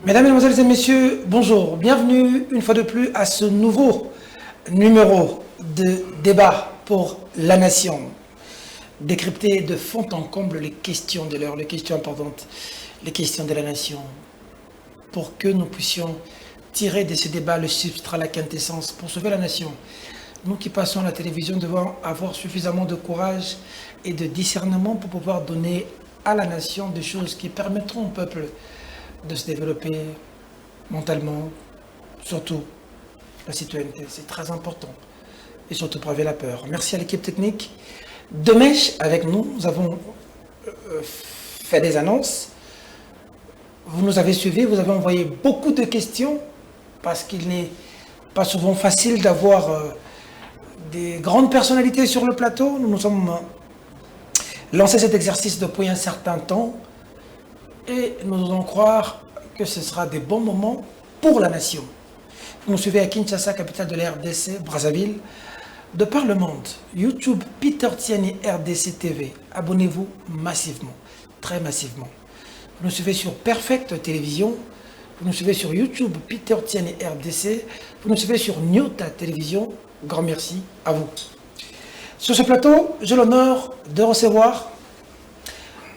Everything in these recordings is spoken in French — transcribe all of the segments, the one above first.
Mesdames, Mesdemoiselles et Messieurs, bonjour. Bienvenue une fois de plus à ce nouveau numéro de débat pour la nation. Décrypter de fond en comble les questions de l'heure, les questions importantes, les questions de la nation, pour que nous puissions tirer de ce débat le substrat, la quintessence, pour sauver la nation. Nous qui passons à la télévision devons avoir suffisamment de courage et de discernement pour pouvoir donner à la nation des choses qui permettront au peuple de se développer mentalement, surtout la citoyenneté, c'est très important, et surtout braver la peur. Merci à l'équipe technique. Demèche avec nous, nous avons fait des annonces, vous nous avez suivis, vous avez envoyé beaucoup de questions, parce qu'il n'est pas souvent facile d'avoir des grandes personnalités sur le plateau. Nous nous sommes lancé cet exercice depuis un certain temps, et nous osons croire que ce sera des bons moments pour la nation. Vous nous suivez à Kinshasa, capitale de la RDC, Brazzaville, de par le monde. YouTube, Peter Tiani, RDC TV. Abonnez-vous massivement, très massivement. Vous nous suivez sur Perfect Télévision, vous nous suivez sur YouTube, Peter Tiani, RDC, vous nous suivez sur Nyota Télévision. Grand merci à vous. Sur ce plateau, j'ai l'honneur de recevoir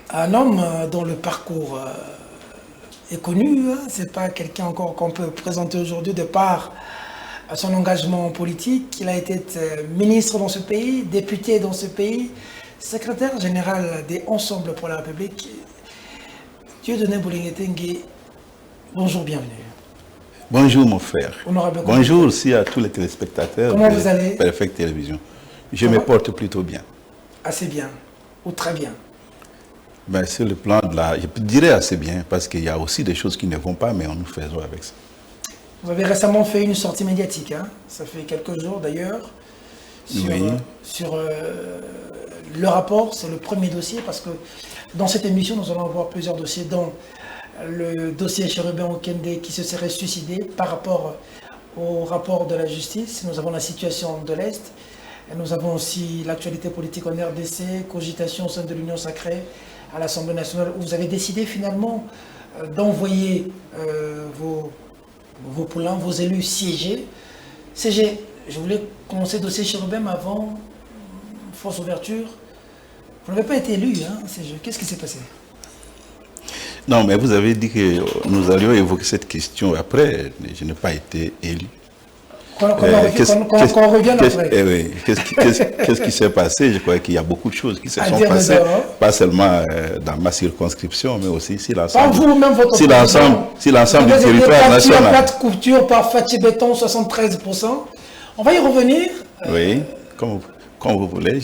un homme dont le parcours est connu. Ce n'est pas quelqu'un encore qu'on peut présenter aujourd'hui de par son engagement politique. Il a été ministre dans ce pays, député dans ce pays, secrétaire général des Ensembles pour la République. Dieudonné Boulinguetenge, bonjour, bienvenue. Bonjour mon frère. Honorable Bonjour aussi à tous les téléspectateurs Comment de vous allez? Perfect Télévision. Je me porte plutôt bien. Assez bien, ou très bien? Ben, sur le plan de la... Je dirais assez bien, parce qu'il y a aussi des choses qui ne vont pas, mais nous faisons avec ça. Vous avez récemment fait une sortie médiatique, hein? Ça fait quelques jours d'ailleurs, sur le rapport. C'est le premier dossier, parce que dans cette émission, nous allons avoir plusieurs dossiers, dont le dossier Chérubin Okende qui se serait suicidé par rapport au rapport de la justice. Nous avons la situation de l'Est. Et nous avons aussi l'actualité politique en RDC, cogitation au sein de l'Union sacrée à l'Assemblée nationale, où vous avez décidé finalement d'envoyer vos poulains, vos élus siéger. CG, je voulais commencer le dossier Chérubin, mais avant, fausse ouverture. Vous n'avez pas été élu, hein, CG. Qu'est-ce qui s'est passé? Non, mais vous avez dit que nous allions évoquer cette question après. Je n'ai pas été élu. Qu'on revienne après. Oui. Qu'est-ce qui s'est passé? Je crois qu'il y a beaucoup de choses qui se sont passées, pas seulement dans ma circonscription, mais aussi si l'ensemble du territoire national. 4 coupures par Fatih Béton, 73%. On va y revenir. Oui, comme vous voulez.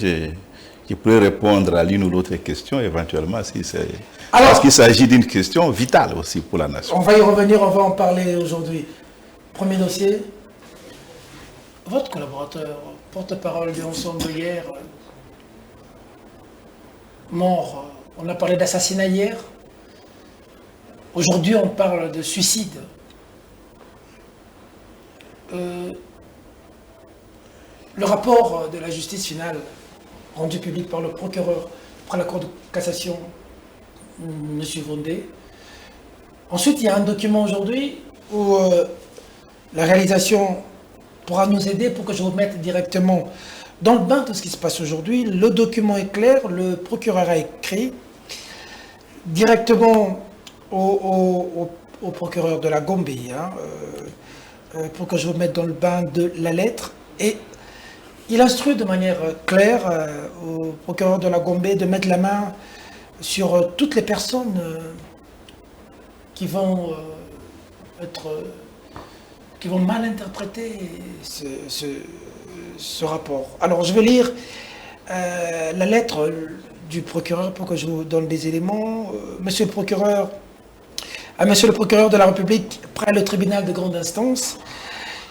Je peux répondre à l'une ou l'autre question, éventuellement, si c'est... Parce qu'il s'agit d'une question vitale aussi pour la nation. On va y revenir, on va en parler aujourd'hui. Premier dossier. Votre collaborateur, porte-parole de Ensemble hier, mort. On a parlé d'assassinat hier. Aujourd'hui, on parle de suicide. Le rapport de la justice finale, rendu public par le procureur après la Cour de cassation, M. Vondé. Ensuite, il y a un document aujourd'hui où la réalisation pourra nous aider pour que je vous mette directement dans le bain de ce qui se passe aujourd'hui. Le document est clair, le procureur a écrit directement au procureur de la Gombe, pour que je vous mette dans le bain de la lettre. Et il instruit de manière claire au procureur de la Gombe de mettre la main sur toutes les personnes qui vont mal interpréter ce rapport. Alors, je vais lire la lettre du procureur pour que je vous donne des éléments. Monsieur le procureur de la République, près le tribunal de grande instance,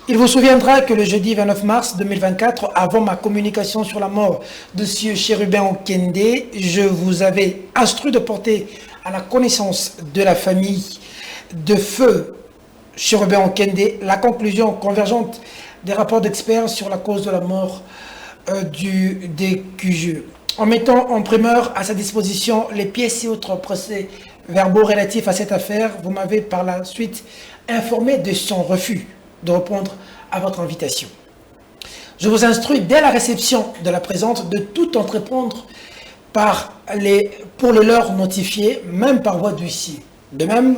il vous souviendra que le jeudi 29 mars 2024, avant ma communication sur la mort de M. Chérubin Okende, je vous avais instruit de porter à la connaissance de la famille de feu Chérubin Okende la conclusion convergente des rapports d'experts sur la cause de la mort du DQG, en mettant en primeur à sa disposition les pièces et autres procès verbaux relatifs à cette affaire. Vous m'avez par la suite informé de son refus de répondre à votre invitation. Je vous instruis dès la réception de la présente de tout entreprendre pour le leur notifier, même par voie d'huissier. De même,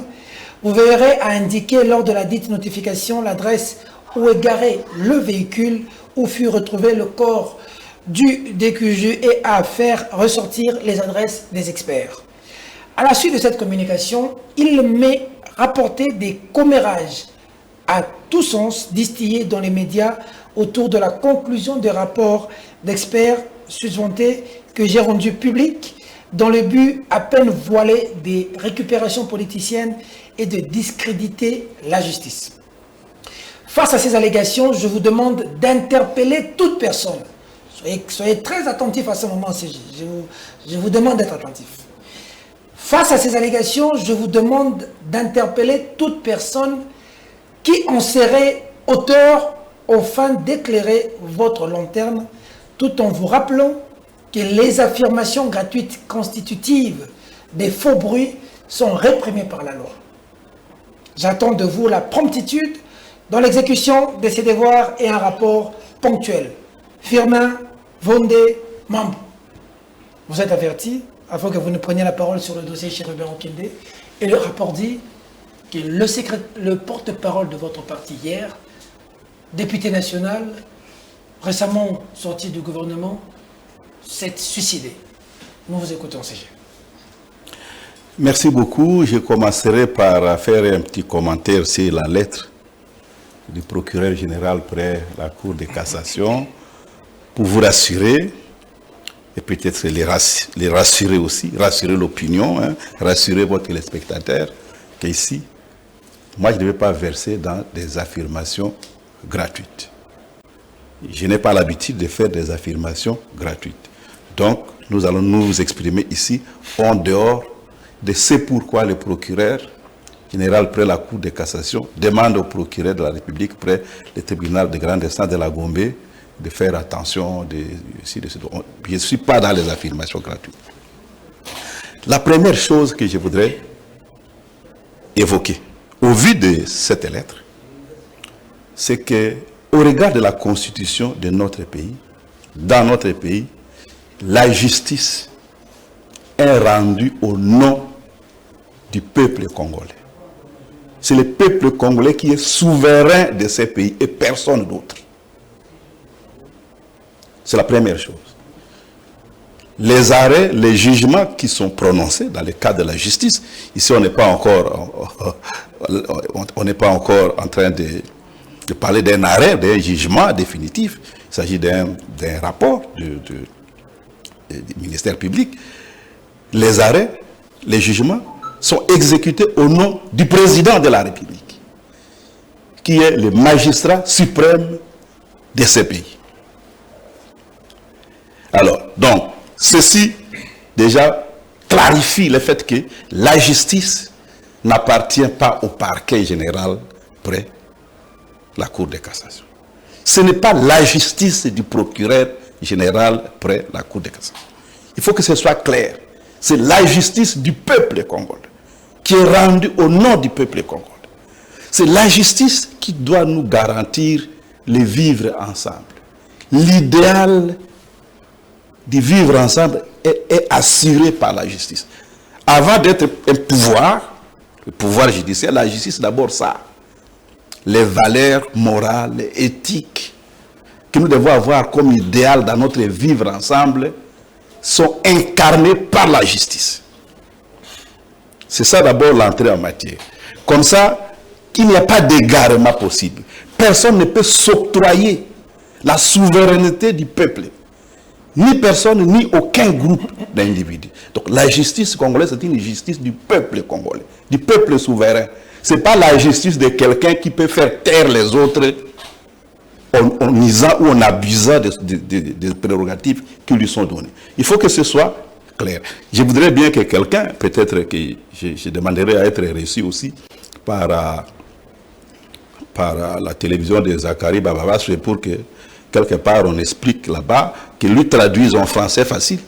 vous veillerez à indiquer lors de la dite notification l'adresse où est garé le véhicule où fut retrouvé le corps du DQG et à faire ressortir les adresses des experts. À la suite de cette communication, il m'est rapporté des commérages à tout sens distillés dans les médias autour de la conclusion des rapports d'experts susventés que j'ai rendus publics dans le but à peine voilé des récupérations politiciennes et de discréditer la justice. Face à ces allégations, je vous demande d'interpeller toute personne. Soyez très attentifs à ce moment, je vous demande d'être attentifs. Face à ces allégations, je vous demande d'interpeller toute personne qui en serait auteur aux fins d'éclairer votre lanterne, tout en vous rappelant que les affirmations gratuites constitutives des faux bruits sont réprimées par la loi. J'attends de vous la promptitude dans l'exécution de ces devoirs et un rapport ponctuel. Firmin Vondé Mambo. Vous êtes avertis, afin que vous ne preniez la parole sur le dossier Chérubin Okinde. Et le rapport dit que le porte-parole de votre parti hier, député national, récemment sorti du gouvernement, s'est suicidé. Nous vous écoutons, CG. Merci beaucoup. Je commencerai par faire un petit commentaire sur la lettre du procureur général près la Cour de cassation pour vous rassurer et peut-être les rassurer aussi, rassurer l'opinion, rassurer votre téléspectateur qu'ici, moi je ne vais pas verser dans des affirmations gratuites. Je n'ai pas l'habitude de faire des affirmations gratuites. Donc, nous allons nous exprimer ici en dehors de ce pourquoi le procureur général près la Cour de cassation demande au procureur de la République près le tribunal de grande instance de la Gombe de faire attention. Je ne suis pas dans les affirmations gratuites. La première chose que je voudrais évoquer, au vu de cette lettre, c'est que, au regard de la constitution de notre pays, dans notre pays, la justice est rendue au nom du peuple congolais. C'est le peuple congolais qui est souverain de ce pays et personne d'autre. C'est la première chose. Les arrêts, les jugements qui sont prononcés dans le cadre de la justice, ici on n'est pas encore en train de parler d'un arrêt, d'un jugement définitif. Il s'agit d'un rapport du ministère public. Les arrêts, les jugements sont exécutés au nom du président de la République, qui est le magistrat suprême de ce pays. Alors, donc, ceci déjà clarifie le fait que la justice n'appartient pas au parquet général près la Cour de cassation. Ce n'est pas la justice du procureur général près la Cour de cassation. Il faut que ce soit clair. C'est la justice du peuple congolais qui est rendue au nom du peuple congolais. C'est la justice qui doit nous garantir le vivre ensemble. L'idéal de vivre ensemble est assuré par la justice. Avant d'être un pouvoir, le pouvoir judiciaire, la justice d'abord ça. Les valeurs morales, éthiques que nous devons avoir comme idéal dans notre vivre ensemble sont incarnées par la justice. C'est ça d'abord l'entrée en matière. Comme ça, il n'y a pas d'égarement possible. Personne ne peut s'octroyer la souveraineté du peuple. Ni personne, ni aucun groupe d'individus. Donc la justice congolaise, c'est une justice du peuple congolais, du peuple souverain. Ce n'est pas la justice de quelqu'un qui peut faire taire les autres en nisant ou en abusant des prérogatives qui lui sont données. Il faut que ce soit clair. Je voudrais bien que quelqu'un, peut-être que je demanderai à être reçu aussi par la télévision de Zachary Bababas pour que quelque part on explique là-bas, qu'il lui traduise en français facile.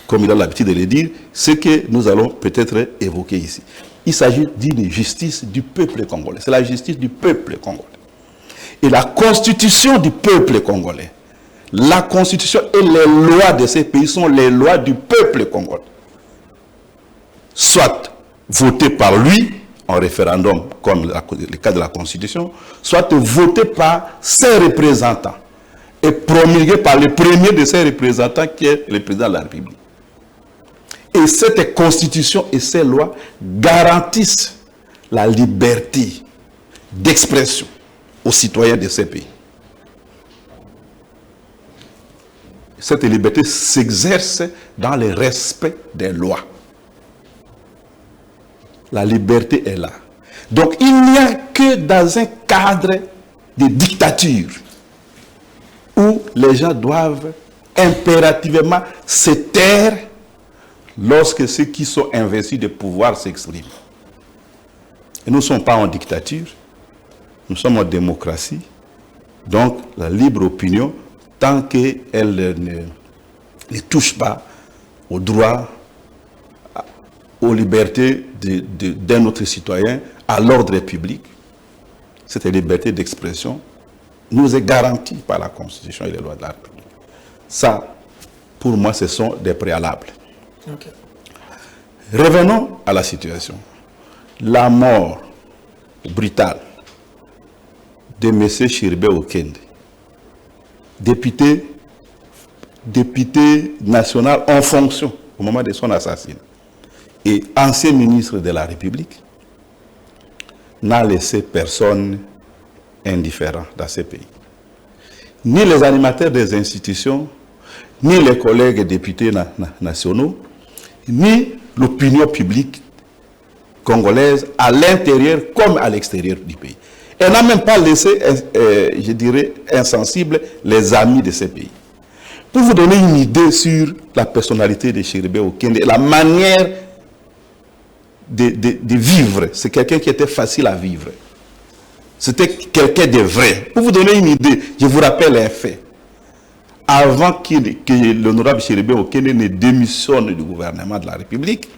comme il a l'habitude de le dire, ce que nous allons peut-être évoquer ici. Il s'agit d'une justice du peuple congolais. C'est la justice du peuple congolais. Et la constitution du peuple congolais, la constitution et les lois de ces pays sont les lois du peuple congolais. Soit votées par lui en référendum, comme le cas de la constitution, soit votées par ses représentants et promulguées par le premier de ses représentants qui est le président de la République. Et cette constitution et ces lois garantissent la liberté d'expression aux citoyens de ces pays. Cette liberté s'exerce dans le respect des lois. La liberté est là. Donc il n'y a que dans un cadre de dictature où les gens doivent impérativement se taire lorsque ceux qui sont investis de pouvoir s'expriment. Et nous ne sommes pas en dictature, nous sommes en démocratie. Donc la libre opinion, tant qu'elle ne touche pas aux droits, aux libertés d'un autre citoyen, à l'ordre public, cette liberté d'expression nous est garantie par la Constitution et les lois de la République. Ça, pour moi, ce sont des préalables. Okay. Revenons à la situation. La mort brutale de M. Chiribé Okende, député national en fonction au moment de son assassinat et ancien ministre de la République, n'a laissé personne indifférent dans ce pays. Ni les animateurs des institutions, ni les collègues députés nationaux, ni l'opinion publique congolaise à l'intérieur comme à l'extérieur du pays. Elle n'a même pas laissé, je dirais, insensibles les amis de ces pays. Pour vous donner une idée sur la personnalité de Chiribé Okende, la manière de vivre, c'est quelqu'un qui était facile à vivre. C'était quelqu'un de vrai. Pour vous donner une idée, je vous rappelle un fait. Avant que l'honorable Chiribé Okende ne démissionne du gouvernement de la République,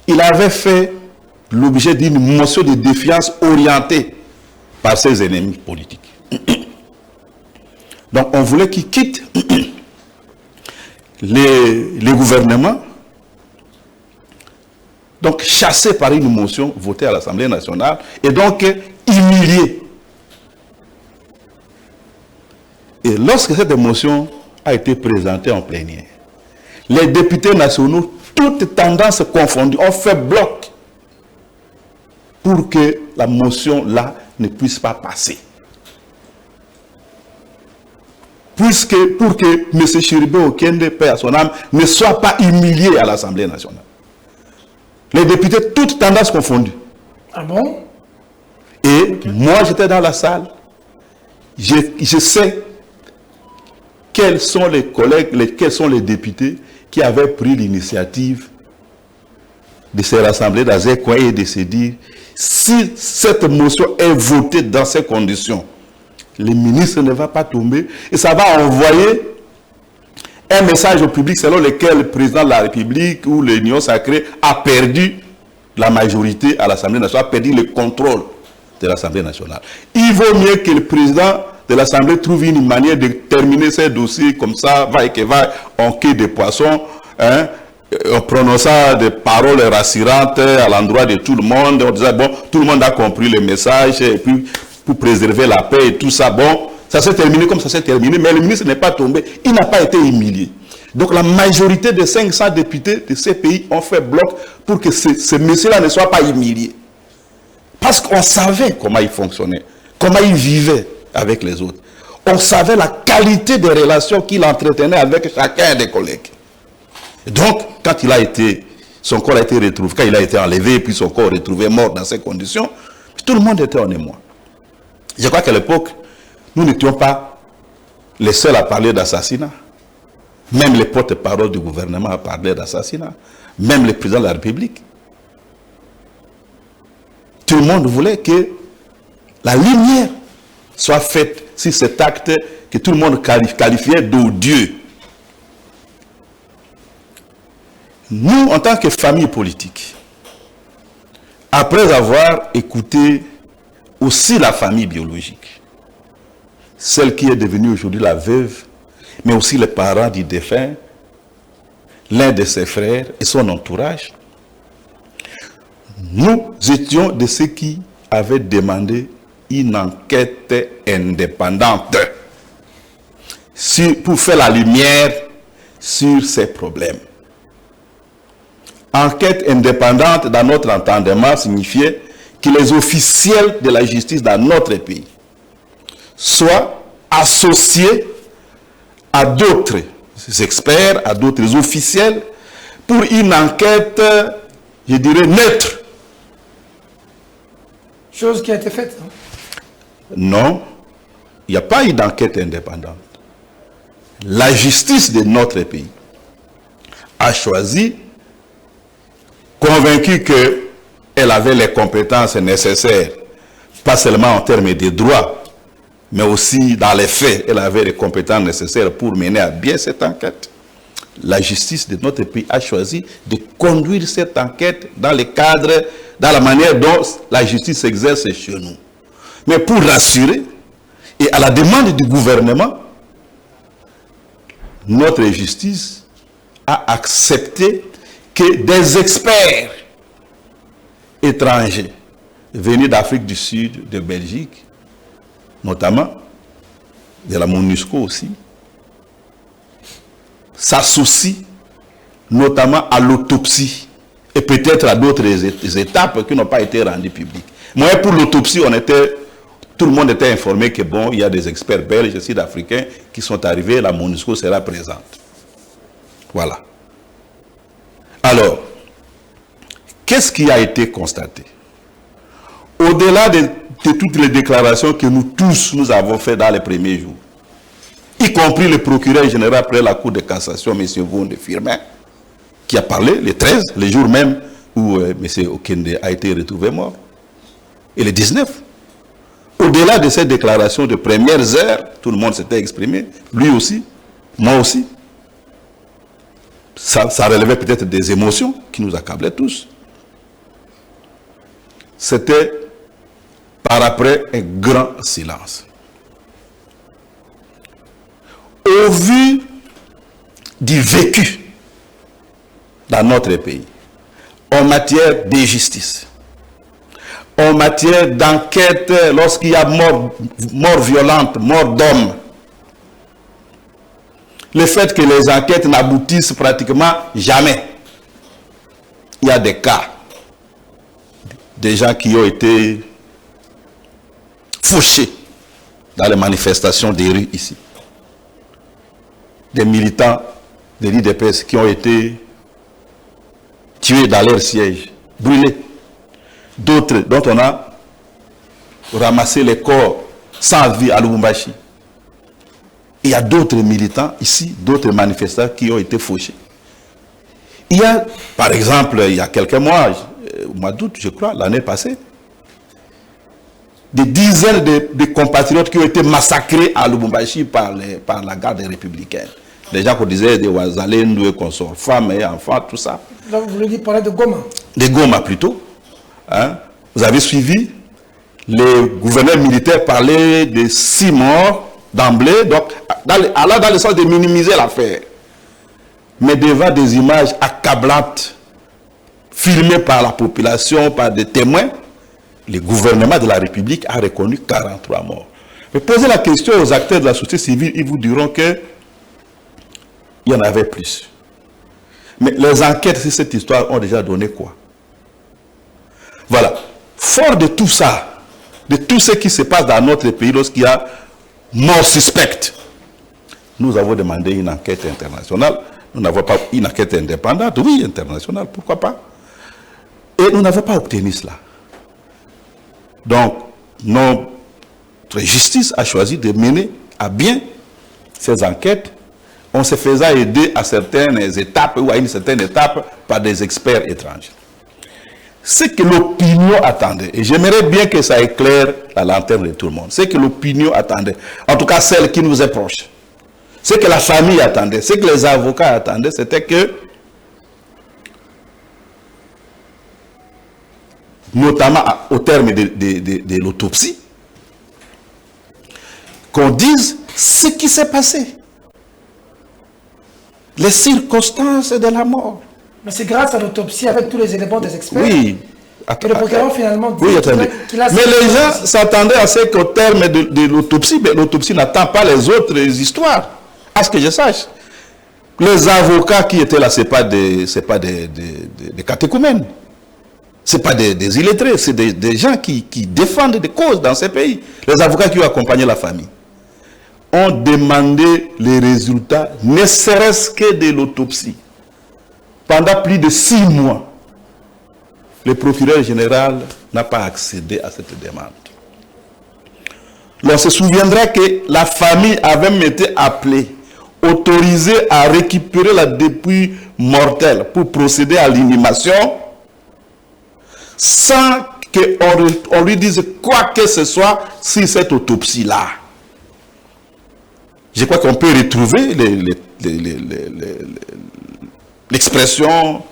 il avait fait l'objet d'une motion de défiance orientée par ses ennemis politiques. Donc on voulait qu'il quitte les gouvernements, donc chassé par une motion votée à l'Assemblée nationale, et donc humilié. Et lorsque cette motion a été présentée en plénière, les députés nationaux, toutes tendances confondues, ont fait bloc pour que la motion-là ne puisse pas passer. Pour que M. Chiribé Okende, paix à son âme, ne soit pas humilié à l'Assemblée nationale. Les députés, toutes tendances confondues. Ah bon? Et moi, j'étais dans la salle. Je sais quels sont les collègues, quels sont les députés qui avaient pris l'initiative de se rassembler dans un coin et de se dire, si cette motion est votée dans ces conditions, le ministre ne va pas tomber et ça va envoyer un message au public selon lequel le président de la République ou l'Union sacrée a perdu la majorité à l'Assemblée nationale, a perdu le contrôle de l'Assemblée nationale. Il vaut mieux que le président de l'Assemblée trouve une manière de terminer ces dossiers comme ça, va et que va, en queue de poisson, hein, en prononçant des paroles rassurantes à l'endroit de tout le monde, on disait, bon, tout le monde a compris le message, et puis pour préserver la paix et tout ça, bon, ça s'est terminé comme ça s'est terminé, mais le ministre n'est pas tombé, il n'a pas été humilié. Donc la majorité des 500 députés de ces pays ont fait bloc pour que ce monsieur-là ne soit pas humilié. Parce qu'on savait comment il fonctionnait, comment il vivait avec les autres. On savait la qualité des relations qu'il entretenait avec chacun des collègues. Et donc, quand son corps a été retrouvé, quand il a été enlevé, puis son corps retrouvé mort dans ces conditions, tout le monde était en émoi. Je crois qu'à l'époque, nous n'étions pas les seuls à parler d'assassinat. Même les porte-paroles du gouvernement a parlé d'assassinat. Même le président de la République. Tout le monde voulait que la lumière soit faite sur cet acte que tout le monde qualifiait d'odieux. Nous, en tant que famille politique, après avoir écouté aussi la famille biologique, celle qui est devenue aujourd'hui la veuve, mais aussi les parents du défunt, l'un de ses frères et son entourage, nous étions de ceux qui avaient demandé une enquête indépendante pour faire la lumière sur ces problèmes. Enquête indépendante, dans notre entendement, signifiait que les officiels de la justice dans notre pays soient associés à d'autres experts, à d'autres officiels, pour une enquête, je dirais, neutre. Chose qui a été faite. Non, il n'y a pas eu d'enquête indépendante. La justice de notre pays a choisi, convaincue qu'elle avait les compétences nécessaires, pas seulement en termes de droits, mais aussi dans les faits, elle avait les compétences nécessaires pour mener à bien cette enquête. La justice de notre pays a choisi de conduire cette enquête dans le cadre, dans la manière dont la justice s'exerce chez nous. Mais pour rassurer, et à la demande du gouvernement, notre justice a accepté que des experts étrangers venus d'Afrique du Sud, de Belgique, notamment, de la MONUSCO aussi, s'associent notamment à l'autopsie et peut-être à d'autres étapes qui n'ont pas été rendues publiques. Moi, pour l'autopsie, tout le monde était informé que bon, il y a des experts belges et sud-africains qui sont arrivés, la MONUSCO sera présente. Voilà. Alors, qu'est-ce qui a été constaté? Au-delà de toutes les déclarations que nous tous, nous avons faites dans les premiers jours, y compris le procureur général après la Cour de cassation, M. Vonde Firmin, qui a parlé le 13, le jour même où M. Okende a été retrouvé mort, et le 19. Au-delà de ces déclarations de premières heures, tout le monde s'était exprimé, lui aussi, moi aussi. Ça relevait peut-être des émotions qui nous accablaient tous. C'était par après un grand silence. Au vu du vécu dans notre pays, en matière de justice, en matière d'enquête, lorsqu'il y a mort violente, mort d'homme, le fait que les enquêtes n'aboutissent pratiquement jamais. Il y a des cas, des gens qui ont été fauchés dans les manifestations des rues ici. Des militants de l'IDPS qui ont été tués dans leur siège, brûlés. D'autres dont on a ramassé les corps sans vie à Lubumbashi. Il y a d'autres militants ici, d'autres manifestants qui ont été fauchés. Il y a, par exemple, il y a quelques mois, au mois d'août, je crois, l'année passée, des dizaines de compatriotes qui ont été massacrés à Lubumbashi par la garde républicaine. Les gens qu'on disait des Ouazalendou et consorts, femmes et enfants, tout ça. Là, vous voulez dire parler de Goma? De Goma plutôt. Hein? Vous avez suivi, les gouverneurs militaires parlaient de 6 morts d'emblée, donc allant dans le sens de minimiser l'affaire. Mais devant des images accablantes, filmées par la population, par des témoins, le gouvernement de la République a reconnu 43 morts. Mais posez la question aux acteurs de la société civile, ils vous diront que il y en avait plus. Mais les enquêtes sur cette histoire ont déjà donné quoi? Voilà. Fort de tout ça, de tout ce qui se passe dans notre pays lorsqu'il y a mort suspecte, nous avons demandé une enquête internationale. Nous n'avons pas une enquête indépendante, oui, internationale, pourquoi pas? Et nous n'avons pas obtenu cela. Donc, notre justice a choisi de mener à bien ces enquêtes en se faisant aider à certaines étapes ou à une certaine étape par des experts étrangers. Ce que l'opinion attendait, et j'aimerais bien que ça éclaire la lanterne de tout le monde, ce que l'opinion attendait, en tout cas celle qui nous est proche, ce que la famille attendait, ce que les avocats attendaient, c'était que notamment au terme de l'autopsie, qu'on dise ce qui s'est passé, les circonstances de la mort. Mais c'est grâce à l'autopsie, avec tous les éléments des experts, Oui. que le procureur finalement dit qu'il a... Mais les gens s'attendaient à ce qu'au terme de l'autopsie, l'autopsie n'attend pas les autres histoires, à ce que je sache. Les avocats qui étaient là, ce n'est pas des catéchumènes. Ce n'est pas des illettrés, c'est des gens qui défendent des causes dans ces pays. Les avocats qui ont accompagné la famille ont demandé les résultats, ne serait-ce que de l'autopsie. Pendant plus de 6 mois, le procureur général n'a pas accédé à cette demande. On se souviendra que la famille avait même été appelée, autorisée à récupérer la dépouille mortelle pour procéder à l'inhumation, sans qu'on lui dise quoi que ce soit sur cette autopsie-là. Je crois qu'on peut retrouver l'expression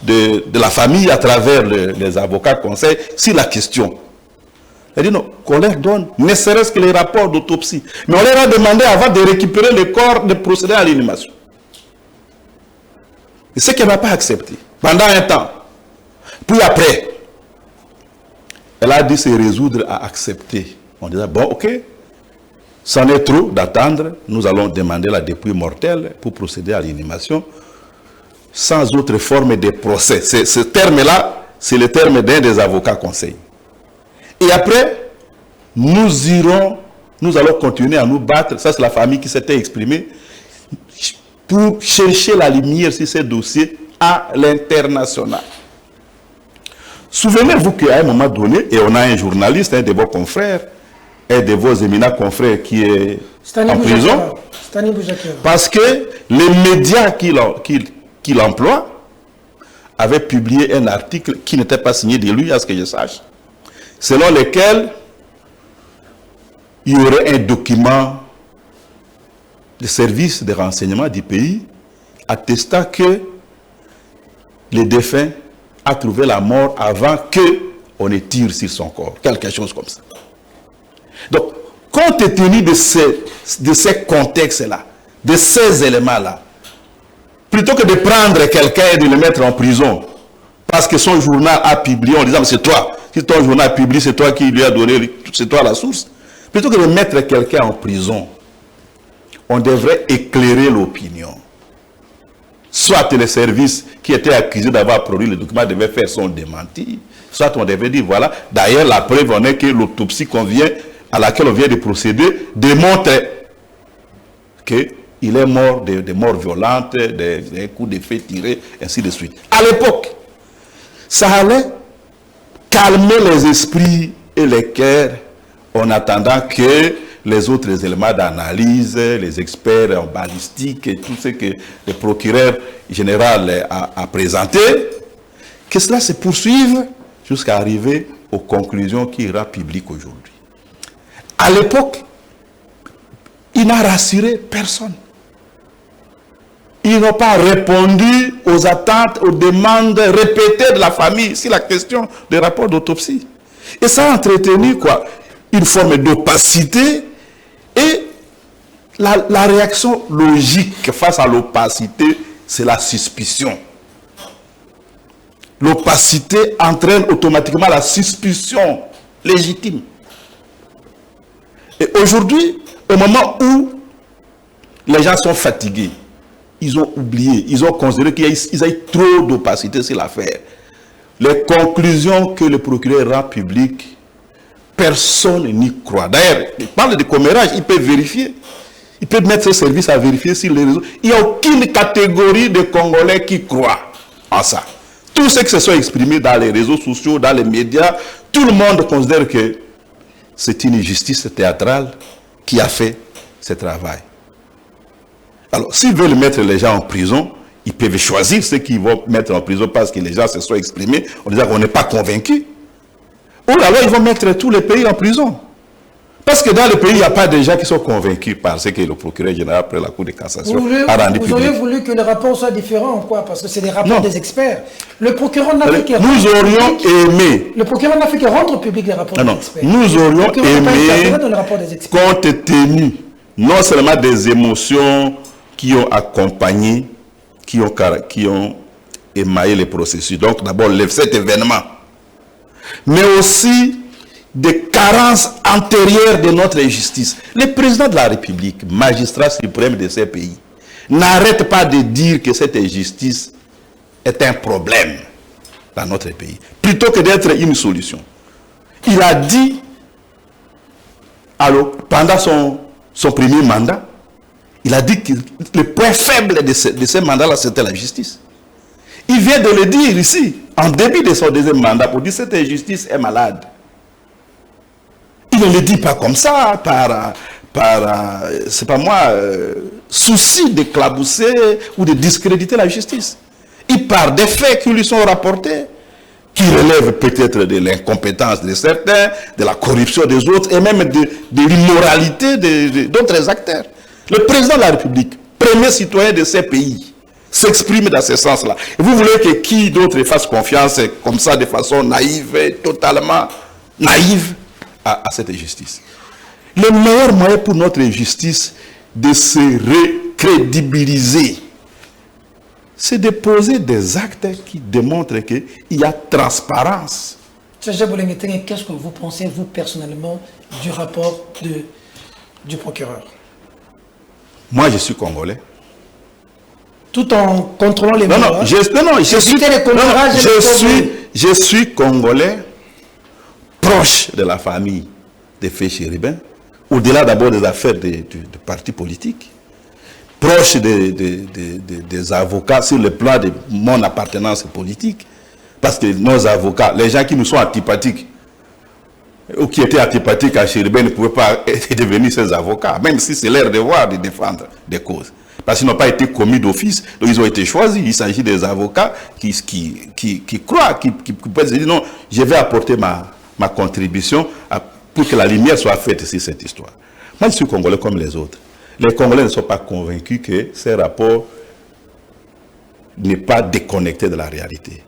de la famille à travers les avocats conseils sur la question. Elle dit non, qu'on leur donne, ne serait-ce que les rapports d'autopsie. Mais on leur a demandé avant de récupérer le corps de procéder à l'inhumation. Et ce qu'elle n'a pas accepté pendant un temps. Puis après, elle a dû se résoudre à accepter. On disait, bon, ok, c'en est trop d'attendre, nous allons demander la dépouille mortelle pour procéder à l'inhumation, sans autre forme de procès. Ce terme-là, c'est le terme d'un des avocats conseils. Et après, nous allons continuer à nous battre, ça c'est la famille qui s'était exprimée, pour chercher la lumière sur ces dossiers à l'international. Souvenez-vous qu'à un moment donné, et on a un journaliste, un de vos confrères, un de vos éminents confrères qui est en prison, parce que les médias qu'il emploie avaient publié un article qui n'était pas signé de lui, à ce que je sache, selon lequel il y aurait un document de service de renseignement du pays attestant que le défunt a trouvé la mort avant qu'on ne tire sur son corps. Quelque chose comme ça. Donc, compte tenu de ces contextes-là, de ces éléments-là, plutôt que de prendre quelqu'un et de le mettre en prison, parce que son journal a publié, en disant, c'est toi, si ton journal a publié, c'est toi qui lui a donné, c'est toi la source, plutôt que de mettre quelqu'un en prison, on devrait éclairer l'opinion. Soit les services qui étaient accusés d'avoir produit le document devaient faire son démenti, soit on devait dire, voilà, d'ailleurs la preuve en est que l'autopsie à laquelle on vient de procéder démontre qu'il est mort de morts violentes, des coups de feu tirés, ainsi de suite. À l'époque, ça allait calmer les esprits et les cœurs en attendant que les autres éléments d'analyse, les experts en balistique et tout ce que le procureur général a présenté, que cela se poursuive jusqu'à arriver aux conclusions qui ira publiques aujourd'hui. À l'époque, il n'a rassuré personne. Ils n'ont pas répondu aux attentes, aux demandes répétées de la famille sur la question des rapports d'autopsie. Et ça a entretenu quoi? Une forme d'opacité et la réaction logique face à l'opacité, c'est la suspicion. L'opacité entraîne automatiquement la suspicion légitime. Et aujourd'hui, au moment où les gens sont fatigués, ils ont oublié, ils ont considéré qu'il y a trop d'opacité sur l'affaire. Les conclusions que le procureur rend publiques, personne n'y croit. D'ailleurs, il parle de commérage, il peut vérifier. Il peut mettre ses services à vérifier sur les réseaux. Il n'y a aucune catégorie de Congolais qui croit en ça. Tous ceux qui se sont exprimés dans les réseaux sociaux, dans les médias, tout le monde considère que c'est une justice théâtrale qui a fait ce travail. Alors, s'ils veulent mettre les gens en prison, ils peuvent choisir ceux qui vont mettre en prison parce que les gens se sont exprimés en disant qu'on n'est pas convaincus. Ou alors, ils vont mettre tous les pays en prison. Parce que dans le pays, il n'y a pas de gens qui sont convaincus par ce que le procureur général après la Cour de cassation a rendu public. Vous auriez voulu que le rapport soit différent, quoi, parce que c'est des rapports des experts. Le procureur n'a fait que nous aurions aimé. Le procureur n'a fait que rendre public les rapports des experts. Nous aurions aimé, compte tenu non seulement des émotions qui ont accompagné, qui ont émaillé les processus. Donc d'abord cet événement, mais aussi des carences antérieures de notre justice. Le président de la République, magistrat suprême de ces pays, n'arrête pas de dire que cette injustice est un problème dans notre pays, plutôt que d'être une solution. Il a dit, alors, pendant son premier mandat, il a dit que le point faible de ce mandat-là, c'était la justice. Il vient de le dire ici, en début de son deuxième mandat, pour dire que cette injustice est malade. Il ne le dit pas comme ça, c'est pas moi, souci d'éclabousser ou de discréditer la justice. Il parle des faits qui lui sont rapportés, qui relèvent peut-être de l'incompétence de certains, de la corruption des autres, et même de l'immoralité d'autres acteurs. Le président de la République, premier citoyen de ces pays, s'exprime dans ce sens-là. Et vous voulez que qui d'autre fasse confiance comme ça, de façon naïve, totalement naïve, à cette justice. Le meilleur moyen pour notre justice de se recrédibiliser, c'est de poser des actes qui démontrent qu'il y a transparence. Serge Bolengueteng, qu'est-ce que vous pensez, vous, personnellement, du rapport du procureur? Moi, je suis congolais. Tout en contrôlant les mots. Je suis congolais, proche de la famille des faits chérubins, au-delà d'abord des affaires du parti politique, proche des avocats sur le plan de mon appartenance politique, parce que nos avocats, les gens qui nous sont antipathiques, ou qui étaient antipathiques à Chérubin ne pouvaient pas devenir ses avocats, même si c'est leur devoir de défendre des causes. Parce qu'ils n'ont pas été commis d'office, donc ils ont été choisis. Il s'agit des avocats qui croient, qui peuvent se dire non, je vais apporter ma contribution pour que la lumière soit faite sur cette histoire. Moi, je suis congolais comme les autres. Les Congolais ne sont pas convaincus que ces rapports n'est pas déconnecté de la réalité.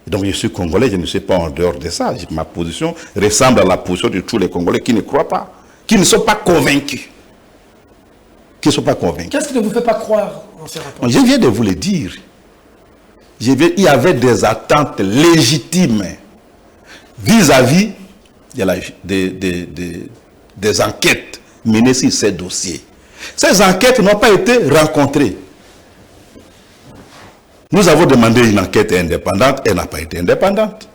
Donc, je suis congolais, je ne suis pas en dehors de ça. Ma position ressemble à la position de tous les Congolais qui ne croient pas, qui ne sont pas convaincus. Qu'est-ce qui ne vous fait pas croire en ces rapports? Je viens de vous le dire. Il y avait des attentes légitimes vis-à-vis des enquêtes menées sur ces dossiers. Ces enquêtes n'ont pas été rencontrées. Nous avons demandé une enquête indépendante, elle n'a pas été indépendante.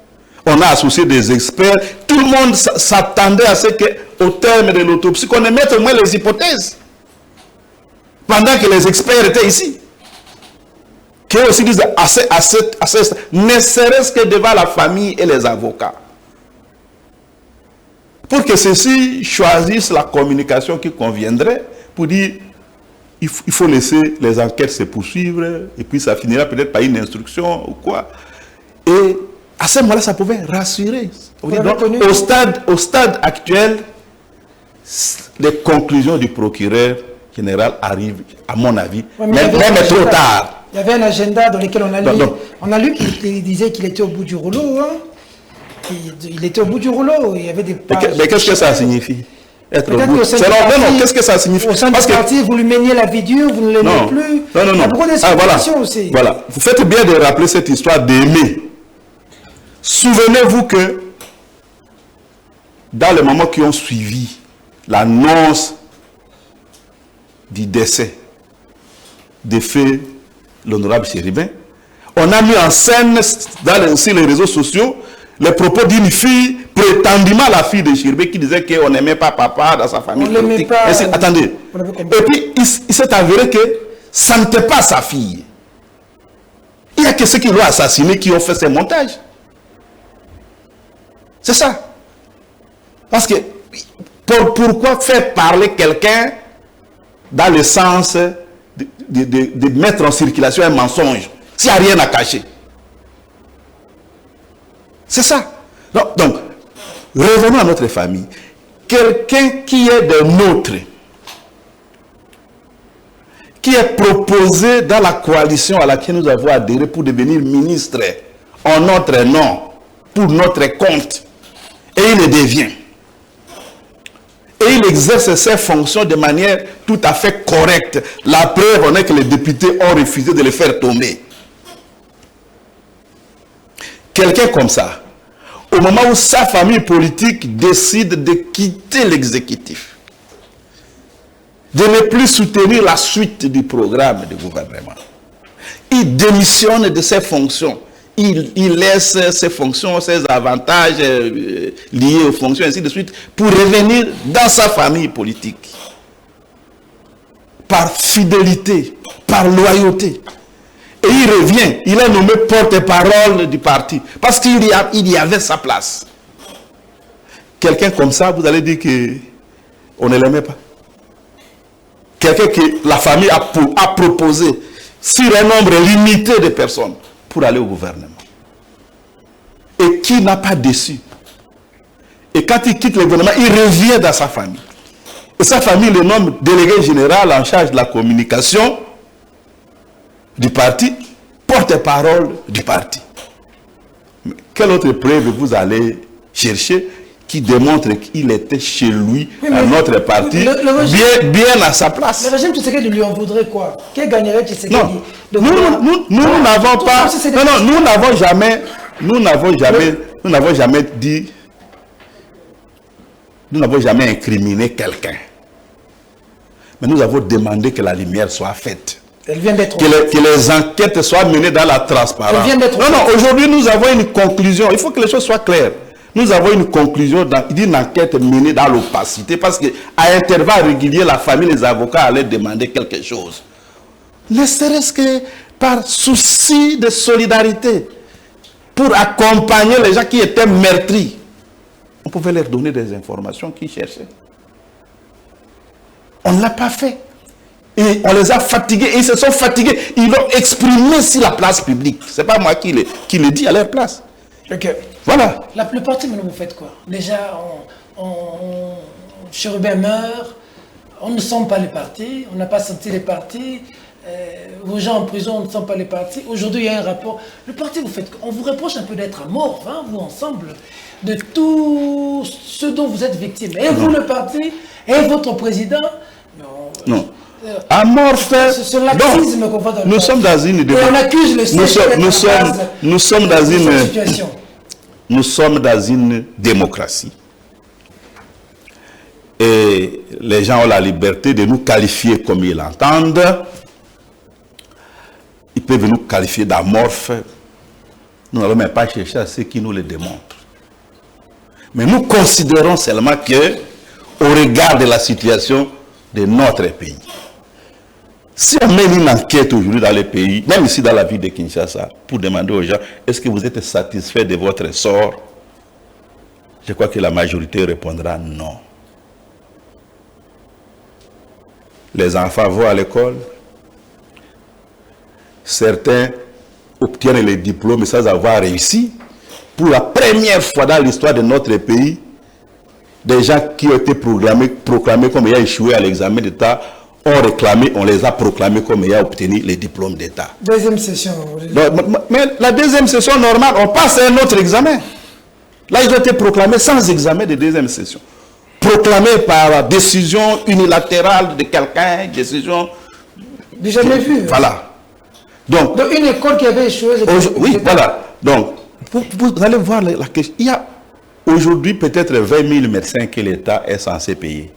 On a associé des experts, tout le monde s'attendait à ce qu'au terme de l'autopsie, qu'on émette au moins les hypothèses. Pendant que les experts étaient ici. Qui aussi disent ne serait-ce que devant la famille et les avocats. Pour que ceux-ci choisissent la communication qui conviendrait, pour dire il faut laisser les enquêtes se poursuivre, et puis ça finira peut-être par une instruction ou quoi. Et à ce moment-là, ça pouvait rassurer. Donc, au stade actuel, les conclusions du procureur général arrivent, à mon avis, même trop tard. Il y avait un agenda dans lequel on a lu qu'il disait qu'il était au bout du rouleau. Hein. Il était au bout du rouleau. Il y avait des pages. Mais qu'est-ce que ça signifie? Être au bout. Qu'est-ce que ça signifie? Au sein du parti, vous lui meniez la vie dure, vous ne l'aimez plus. Non. Il y a beaucoup de situations aussi. Voilà. Vous faites bien de rappeler cette histoire d'aimer. Souvenez-vous que dans les moments qui ont suivi l'annonce du décès de feu l'honorable Chérubin, on a mis en scène sur les réseaux sociaux les propos d'une fille, prétendument la fille de Chérubin, qui disait qu'on n'aimait pas papa dans sa famille. On n'aimait pas. Attendez. Et puis, il s'est avéré que ça n'était pas sa fille. Il y a que ceux qui l'ont assassiné qui ont fait ces montages. C'est ça. Parce que, pourquoi faire parler quelqu'un dans le sens de mettre en circulation un mensonge, s'il n'y a rien à cacher? C'est ça. Donc, revenons à notre famille. quelqu'un qui est des nôtres, qui est proposé dans la coalition à laquelle nous avons adhéré pour devenir ministre en notre nom, pour notre compte, et il le devient. Et il exerce ses fonctions de manière tout à fait correcte. La preuve en est que les députés ont refusé de le faire tomber. Quelqu'un comme ça, au moment où sa famille politique décide de quitter l'exécutif, de ne plus soutenir la suite du programme du gouvernement, il démissionne de ses fonctions. Il laisse ses fonctions, ses avantages liés aux fonctions, ainsi de suite, pour revenir dans sa famille politique. Par fidélité, par loyauté. Et il revient, il est nommé porte-parole du parti, parce qu'il y avait sa place. Quelqu'un comme ça, vous allez dire qu'on ne l'aimait pas. Quelqu'un que la famille a proposé sur un nombre limité de personnes pour aller au gouvernement. Et qui n'a pas déçu. Et quand il quitte le gouvernement, il revient dans sa famille. Et sa famille le nomme délégué général en charge de la communication du parti, porte-parole du parti. Mais quelle autre preuve vous allez chercher qui démontre qu'il était chez lui, à notre parti, bien à sa place? Le régime Tshisekedi lui en voudrait quoi? Qu'est-ce gagnerait Tshisekedi? Non, nous n'avons pas... Non, nous n'avons jamais dit... Nous n'avons jamais incriminé quelqu'un. Mais nous avons demandé que la lumière soit faite. Elle vient d'être que les enquêtes soient menées dans la transparence. Non, aujourd'hui nous avons une conclusion. Il faut que les choses soient claires. Nous avons une conclusion d'une enquête menée dans l'opacité parce qu'à intervalles réguliers, la famille, les avocats allaient demander quelque chose. Ne serait-ce que par souci de solidarité, pour accompagner les gens qui étaient meurtris. On pouvait leur donner des informations qu'ils cherchaient. On ne l'a pas fait. Et on les a fatigués. Et ils se sont fatigués. Ils l'ont exprimé sur la place publique. Ce n'est pas moi qui le dis à leur place. Ok. Voilà. Le parti, maintenant, vous faites quoi? Déjà, Chérubin meurt. On ne sent pas les partis. On n'a pas senti les partis. Vos gens en prison, on ne sent pas les partis. Aujourd'hui, il y a un rapport. Le parti, vous faites quoi? On vous reproche un peu d'être amorphe, hein, vous ensemble, de tout ce dont vous êtes victime. Et vous, le parti, et votre président. Non. Amorphe. C'est l'actisme qu'on voit dans le Nous sommes dans une démocratie. Et on accuse le nous sommes dans une situation. Nous sommes dans une démocratie. Et les gens ont la liberté de nous qualifier comme ils l'entendent. Ils peuvent nous qualifier d'amorphes. Nous n'allons même pas chercher à ceux qui nous le démontrent. Mais nous considérons seulement que, au regard de la situation de notre pays, si on mène une enquête aujourd'hui dans le pays, même ici dans la ville de Kinshasa, pour demander aux gens, est-ce que vous êtes satisfait de votre sort? Je crois que la majorité répondra non. Les enfants vont à l'école. Certains obtiennent les diplômes sans avoir réussi. Pour la première fois dans l'histoire de notre pays, des gens qui ont été proclamés comme ayant échoué à l'examen d'État ont réclamé, on les a proclamés comme ayant obtenu les diplômes d'État. Deuxième session. Mais la deuxième session normale, on passe à un autre examen. Là, ils ont été proclamés sans examen de deuxième session. Proclamés par décision unilatérale de quelqu'un, décision... Jamais vu. Voilà. Donc une école qui avait échoué... Oui, voilà. Donc, vous allez voir la question. Il y a aujourd'hui peut-être 20 000 médecins que l'État est censé payer.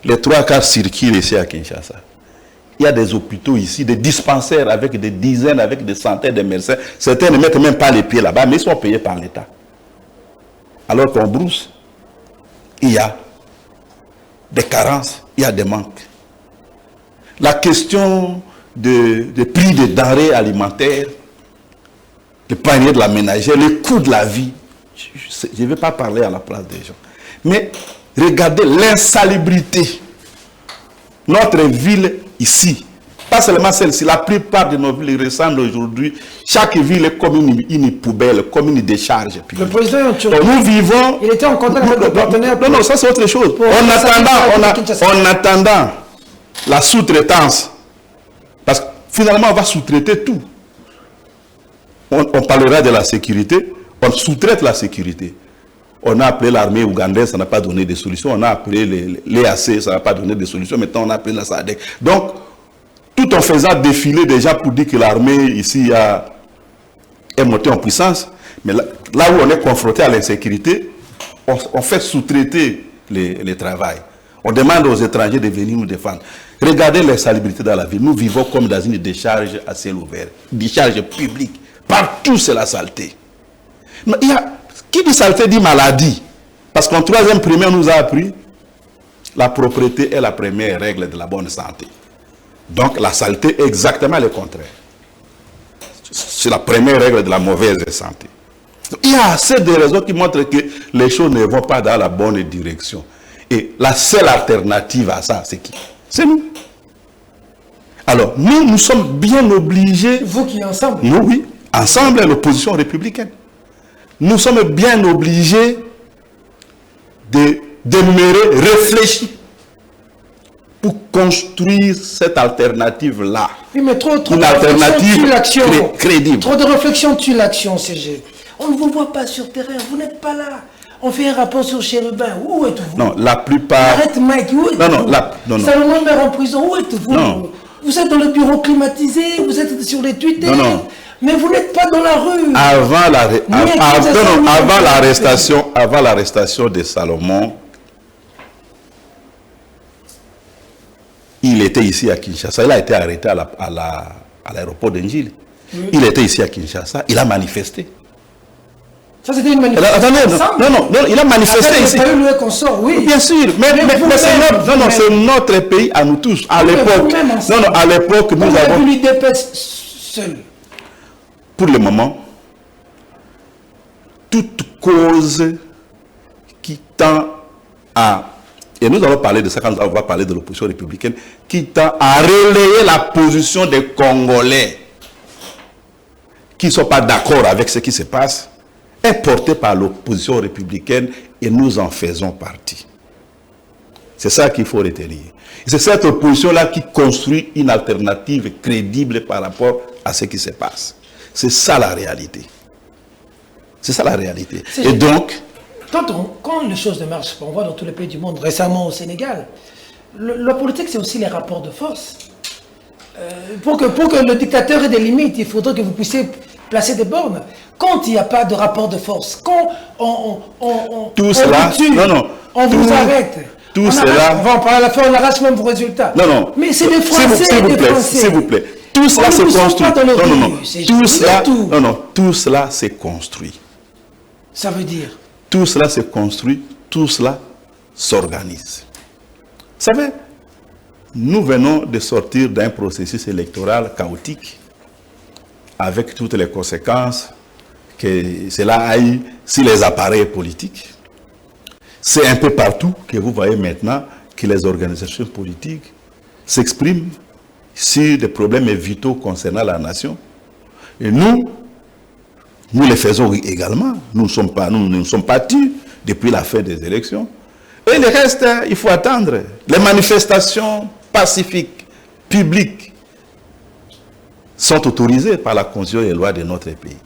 Les 3/4 circulent ici à Kinshasa. Il y a des hôpitaux ici, des dispensaires avec des dizaines, avec des centaines de médecins. Certains ne mettent même pas les pieds là-bas, mais ils sont payés par l'État. Alors qu'en brousse, il y a des carences, il y a des manques. La question de prix des denrées alimentaires, le panier de la ménagère, le coût de la vie, je ne vais pas parler à la place des gens. Mais regardez l'insalubrité. Notre ville ici, pas seulement celle-ci, la plupart de nos villes ressemblent aujourd'hui. Chaque ville est comme une poubelle, comme une décharge. Le président en Turquie, nous vivons... Il était en contact avec le partenaire. Non, ça c'est autre chose. En attendant la sous-traitance, parce que finalement on va sous-traiter tout. On parlera de la sécurité, on sous-traite la sécurité. On a appelé l'armée ougandaise, ça n'a pas donné de solution. On a appelé l'EAC, ça n'a pas donné de solution. Maintenant, on a appelé la SADC. Donc, tout en faisant défiler déjà pour dire que l'armée ici est montée en puissance, mais là où on est confronté à l'insécurité, on fait sous-traiter les travail. On demande aux étrangers de venir nous défendre. Regardez l'insalubrité dans la ville. Nous vivons comme dans une décharge à ciel ouvert. Décharge publique. Partout, c'est la saleté. Mais qui dit saleté dit maladie. Parce qu'en troisième primaire, on nous a appris la propreté est la première règle de la bonne santé. Donc la saleté est exactement le contraire. C'est la première règle de la mauvaise santé. Il y a assez de raisons qui montrent que les choses ne vont pas dans la bonne direction. Et la seule alternative à ça, c'est qui? C'est nous. Alors, nous sommes bien obligés... Vous qui ensemble? Nous, oui. Ensemble, l'opposition républicaine. Nous sommes bien obligés de demeurer réfléchis pour construire cette alternative-là. Oui, mais trop une alternative crédible. Trop de réflexion tue l'action, CG. On ne vous voit pas sur terrain, vous n'êtes pas là. On fait un rapport sur Chérubin, où êtes-vous? Non, la plupart... Arrête Mike, où êtes-vous? Non. Salomon meurt en prison, où êtes-vous? Non. Vous êtes dans le bureau climatisé, vous êtes sur les Twitter. Non. Mais vous n'êtes pas dans la rue. Avant l'arrestation de Salomon, il était ici à Kinshasa. Il a été arrêté à l'aéroport d'Enjil. Oui. Il était ici à Kinshasa. Il a manifesté. Ça, c'était une manifestation. Non, il a manifesté ici. Oui. Bien sûr, mais c'est notre pays à nous tous. À l'époque, à l'époque, nous avons... seul. Pour le moment, toute cause qui tend à... Et nous allons parler de ça quand on va parler de l'opposition républicaine, qui tend à relayer la position des Congolais qui ne sont pas d'accord avec ce qui se passe, est portée par l'opposition républicaine et nous en faisons partie. C'est ça qu'il faut retenir. C'est cette opposition-là qui construit une alternative crédible par rapport à ce qui se passe. C'est ça la réalité. C'est ça la réalité. Et donc... Quand les choses ne marchent pas, on voit dans tous les pays du monde, récemment au Sénégal, la politique c'est aussi les rapports de force. Pour que le dictateur ait des limites, il faudrait que vous puissiez placer des bornes. Quand il n'y a pas de rapport de force, quand on vous arrête, tout cela... On va en parler à la fin, on arrache même vos résultats. Non. Mais c'est des Français s'il vous plaît. Tout cela se construit. Tout cela se construit. Ça veut dire? Tout cela se construit, tout cela s'organise. Vous savez, nous venons de sortir d'un processus électoral chaotique avec toutes les conséquences que cela a eu sur les appareils politiques. C'est un peu partout que vous voyez maintenant que les organisations politiques s'expriment sur des problèmes vitaux concernant la nation. Et nous les faisons également. Nous ne sommes pas tus depuis la fin des élections. Et le reste, il faut attendre. Les manifestations pacifiques, publiques, sont autorisées par la Constitution et les lois de notre pays.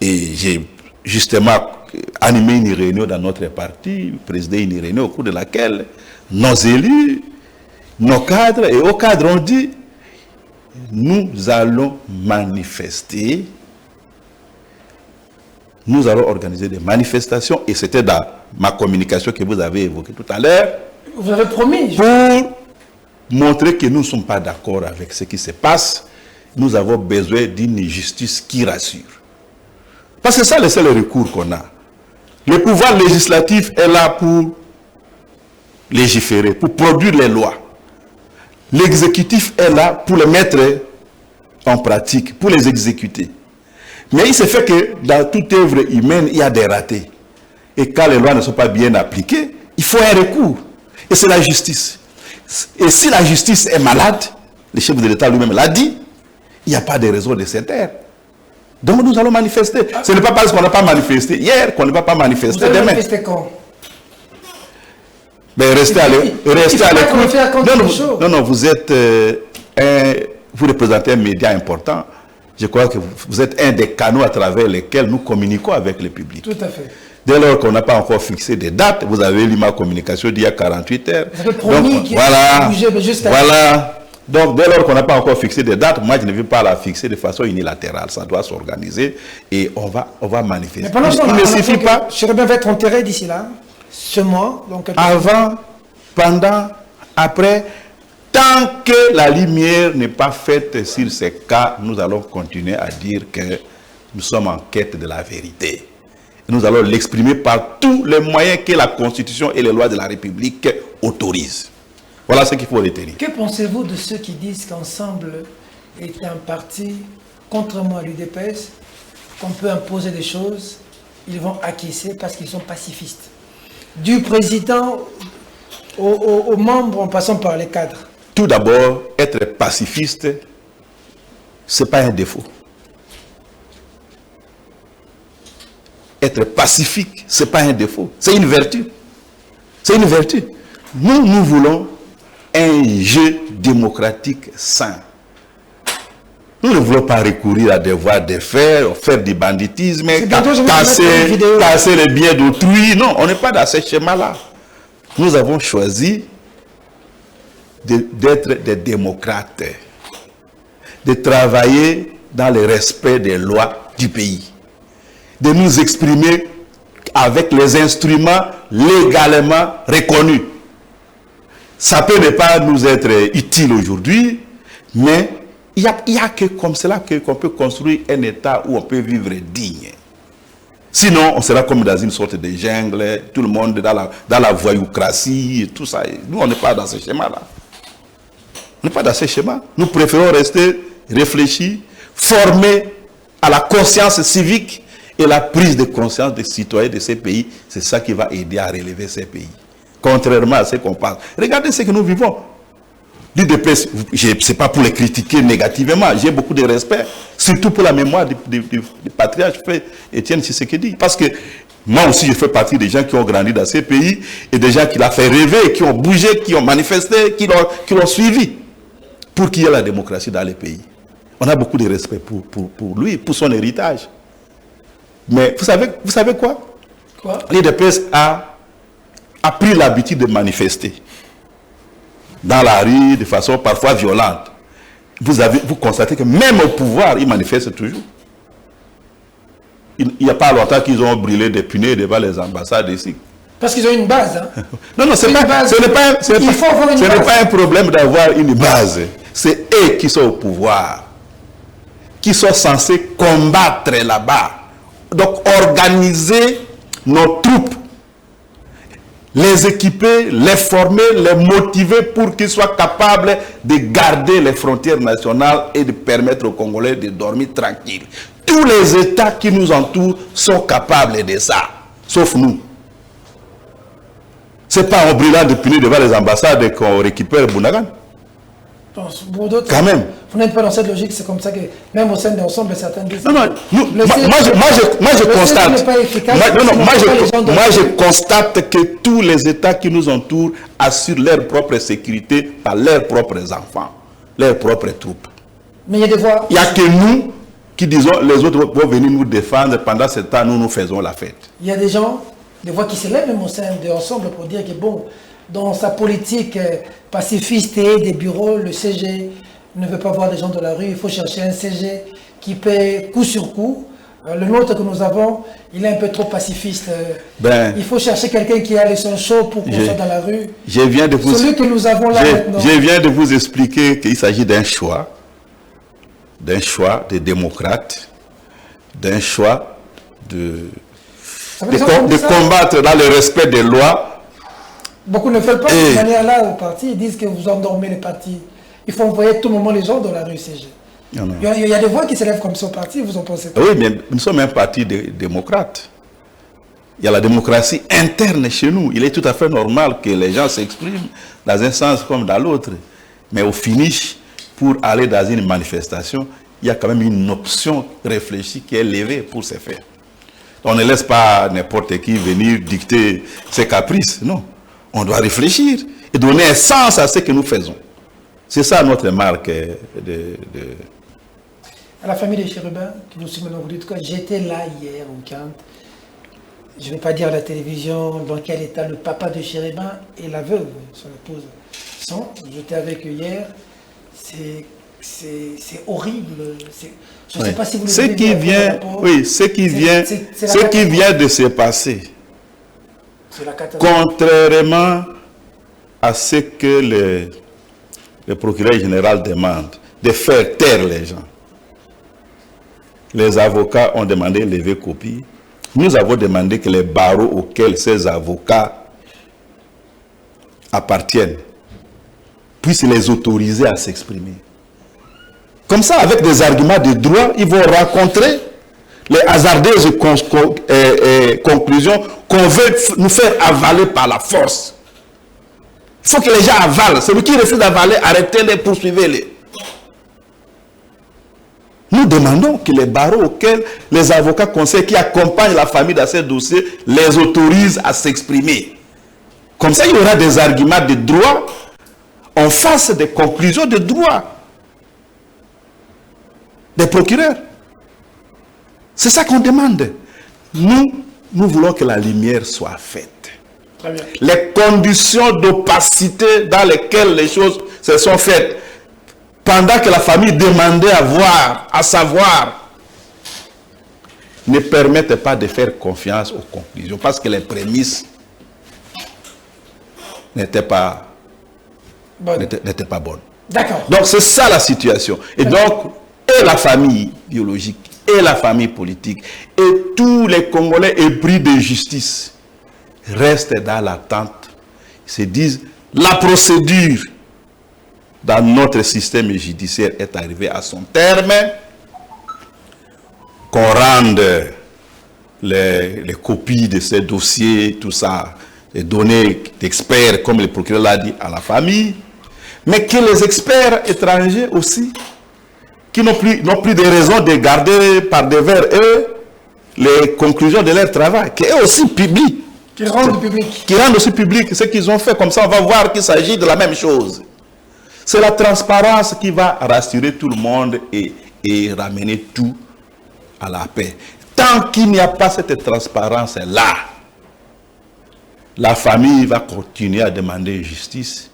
Et j'ai justement animé une réunion dans notre parti, présidé une réunion au cours de laquelle nos élus, nos cadres et hauts cadres ont dit nous allons manifester, nous allons organiser des manifestations, et c'était dans ma communication que vous avez évoquée tout à l'heure. Vous avez promis. Pour montrer que nous ne sommes pas d'accord avec ce qui se passe, nous avons besoin d'une justice qui rassure. Parce que c'est ça le seul recours qu'on a. Le pouvoir législatif est là pour légiférer, pour produire les lois. L'exécutif est là pour les mettre en pratique, pour les exécuter. Mais il se fait que dans toute œuvre humaine, il y a des ratés. Et quand les lois ne sont pas bien appliquées, il faut un recours. Et c'est la justice. Et si la justice est malade, le chef de l'État lui-même l'a dit, il n'y a pas de raison de se taire. Donc nous allons manifester. Ce n'est pas parce qu'on n'a pas manifesté hier qu'on ne va pas manifester demain. Vous allez demain. manifester quand? Ben, restez à l'écoute. Non, vous êtes vous représentez un média important. Je crois que vous êtes un des canaux à travers lesquels nous communiquons avec le public. Tout à fait. Dès lors qu'on n'a pas encore fixé des dates, vous avez lu ma communication d'il y a 48 heures. Vous avez promis qu'il y a bougé, mais juste voilà. Donc, dès lors qu'on n'a pas encore fixé des dates, moi, je ne veux pas la fixer de façon unilatérale. Ça doit s'organiser et on va manifester. Mais pendant il ne suffit pas. Chérubin va être enterré d'ici là, ce mois. Donc, avant, pendant, après, tant que la lumière n'est pas faite sur ces cas, nous allons continuer à dire que nous sommes en quête de la vérité. Nous allons l'exprimer par tous les moyens que la Constitution et les lois de la République autorisent. Voilà ce qu'il faut retenir. Que pensez-vous de ceux qui disent qu'Ensemble est un parti, contrairement à l'UDPS, qu'on peut imposer des choses, ils vont acquiescer parce qu'ils sont pacifistes? Du président aux membres en passant par les cadres. Tout d'abord, être pacifiste, ce n'est pas un défaut. Être pacifique, ce n'est pas un défaut. C'est une vertu. C'est une vertu. Nous voulons un jeu démocratique sain. Nous ne voulons pas recourir à des voies de faire du banditisme, casser les biens d'autrui. Non, on n'est pas dans ce schéma-là. Nous avons choisi d'être des démocrates, de travailler dans le respect des lois du pays, de nous exprimer avec les instruments légalement reconnus. Ça peut ne pas nous être utile aujourd'hui, mais il n'y a que comme cela qu'on peut construire un État où on peut vivre digne. Sinon, on sera comme dans une sorte de jungle, tout le monde dans la voyoucratie, et tout ça. Nous, on n'est pas dans ce schéma-là. On n'est pas dans ce schéma. Nous préférons rester réfléchis, formés à la conscience civique et la prise de conscience des citoyens de ces pays. C'est ça qui va aider à relever ces pays. Contrairement à ce qu'on parle. Regardez ce que nous vivons. L'UDPS, ce n'est pas pour les critiquer négativement, j'ai beaucoup de respect, surtout pour la mémoire du patriarche Étienne Tshisekedi. Parce que moi aussi, je fais partie des gens qui ont grandi dans ces pays et des gens qui l'ont fait rêver, qui ont bougé, qui ont manifesté, qui l'ont suivi pour qu'il y ait la démocratie dans les pays. On a beaucoup de respect pour lui, pour son héritage. Mais vous savez quoi? L'UDPS a pris l'habitude de manifester dans la rue de façon parfois violente. Vous constatez que même au pouvoir, ils manifestent toujours. Il n'y a pas longtemps qu'ils ont brûlé des punaises devant les ambassades ici. Parce qu'ils ont une base. Hein? Non, ce n'est pas un problème d'avoir une base. C'est eux qui sont au pouvoir, qui sont censés combattre là-bas. Donc organiser nos troupes, les équiper, les former, les motiver pour qu'ils soient capables de garder les frontières nationales et de permettre aux Congolais de dormir tranquilles. Tous les États qui nous entourent sont capables de ça, sauf nous. Ce n'est pas en brûlant de punir devant les ambassades qu'on récupère Bounagan. Quand même. Vous n'êtes pas dans cette logique, c'est comme ça que même au sein d'Ensemble, certains disent... Non, moi je constate que tous les États qui nous entourent assurent leur propre sécurité par leurs propres enfants, leurs propres troupes. Mais il y a des voix... Il n'y a que nous qui disons, les autres vont venir nous défendre, pendant ce temps, nous faisons la fête. Il y a des gens, des voix qui s'élèvent même au sein d'Ensemble pour dire que bon, dans sa politique pacifiste et des bureaux, le CG ne veut pas voir des gens de la rue, il faut chercher un CG qui paie coup sur coup. Le nôtre que nous avons, il est un peu trop pacifiste. Il faut chercher quelqu'un qui a les sons chauds pour qu'on soit dans la rue. Celui que nous avons là maintenant. Je viens de vous expliquer qu'il s'agit d'un choix des démocrates, d'un choix de combattre dans le respect des lois. Beaucoup ne font pas de cette manière-là au parti. Ils disent que vous endormez le parti. Il faut envoyer à tout moment les gens dans la rue CG. Non. Il y a des voix qui s'élèvent comme ça au parti, vous en pensez pas? Oui, mais nous sommes un parti de démocrates. Il y a la démocratie interne chez nous. Il est tout à fait normal que les gens s'expriment dans un sens comme dans l'autre. Mais au finish, pour aller dans une manifestation, il y a quand même une option réfléchie qui est levée pour se faire. On ne laisse pas n'importe qui venir dicter ses caprices. Non. On doit réfléchir et donner un sens à ce que nous faisons. C'est ça notre marque À la famille des chérubins, qui nous suivent, vous dites quoi? J'étais là hier au week-end. Je ne vais pas dire à la télévision dans quel état le papa de chérubin et la veuve, son épouse, sont. J'étais avec eux hier. C'est horrible. Je ne sais pas si vous le ce qui vient, oui, ce qui vient de se passer, contrairement à ce que le procureur général demande, de faire taire les gens. Les avocats ont demandé de lever copie. Nous avons demandé que les barreaux auxquels ces avocats appartiennent puissent les autoriser à s'exprimer. Comme ça, avec des arguments de droit, ils vont rencontrer les hasardeuses conclusions qu'on veut nous faire avaler par la force. Il faut que les gens avalent. Celui qui refuse d'avaler, arrêtez-les, poursuivez-les. Nous demandons que les barreaux auxquels les avocats conseillent qui accompagnent la famille dans ces dossiers les autorisent à s'exprimer. Comme ça, il y aura des arguments de droit en face des conclusions de droit des procureurs. C'est ça qu'on demande. Nous voulons que la lumière soit faite. Très bien. Les conditions d'opacité dans lesquelles les choses se sont faites, pendant que la famille demandait à savoir, ne permettent pas de faire confiance aux conclusions, parce que les prémices n'étaient pas bonnes. D'accord. Donc c'est ça la situation. Et donc, et la famille biologique, et la famille politique, et tous les Congolais épris de justice restent dans l'attente. Ils se disent, la procédure dans notre système judiciaire est arrivée à son terme, qu'on rende les copies de ces dossiers, tout ça, les données d'experts, comme le procureur l'a dit, à la famille, mais que les experts étrangers aussi, qui n'ont plus de raison de garder par devers eux les conclusions de leur travail, qui est aussi public. Qui rendent public. Qui rendent aussi public ce qu'ils ont fait. Comme ça, on va voir qu'il s'agit de la même chose. C'est la transparence qui va rassurer tout le monde et ramener tout à la paix. Tant qu'il n'y a pas cette transparence-là, la famille va continuer à demander justice.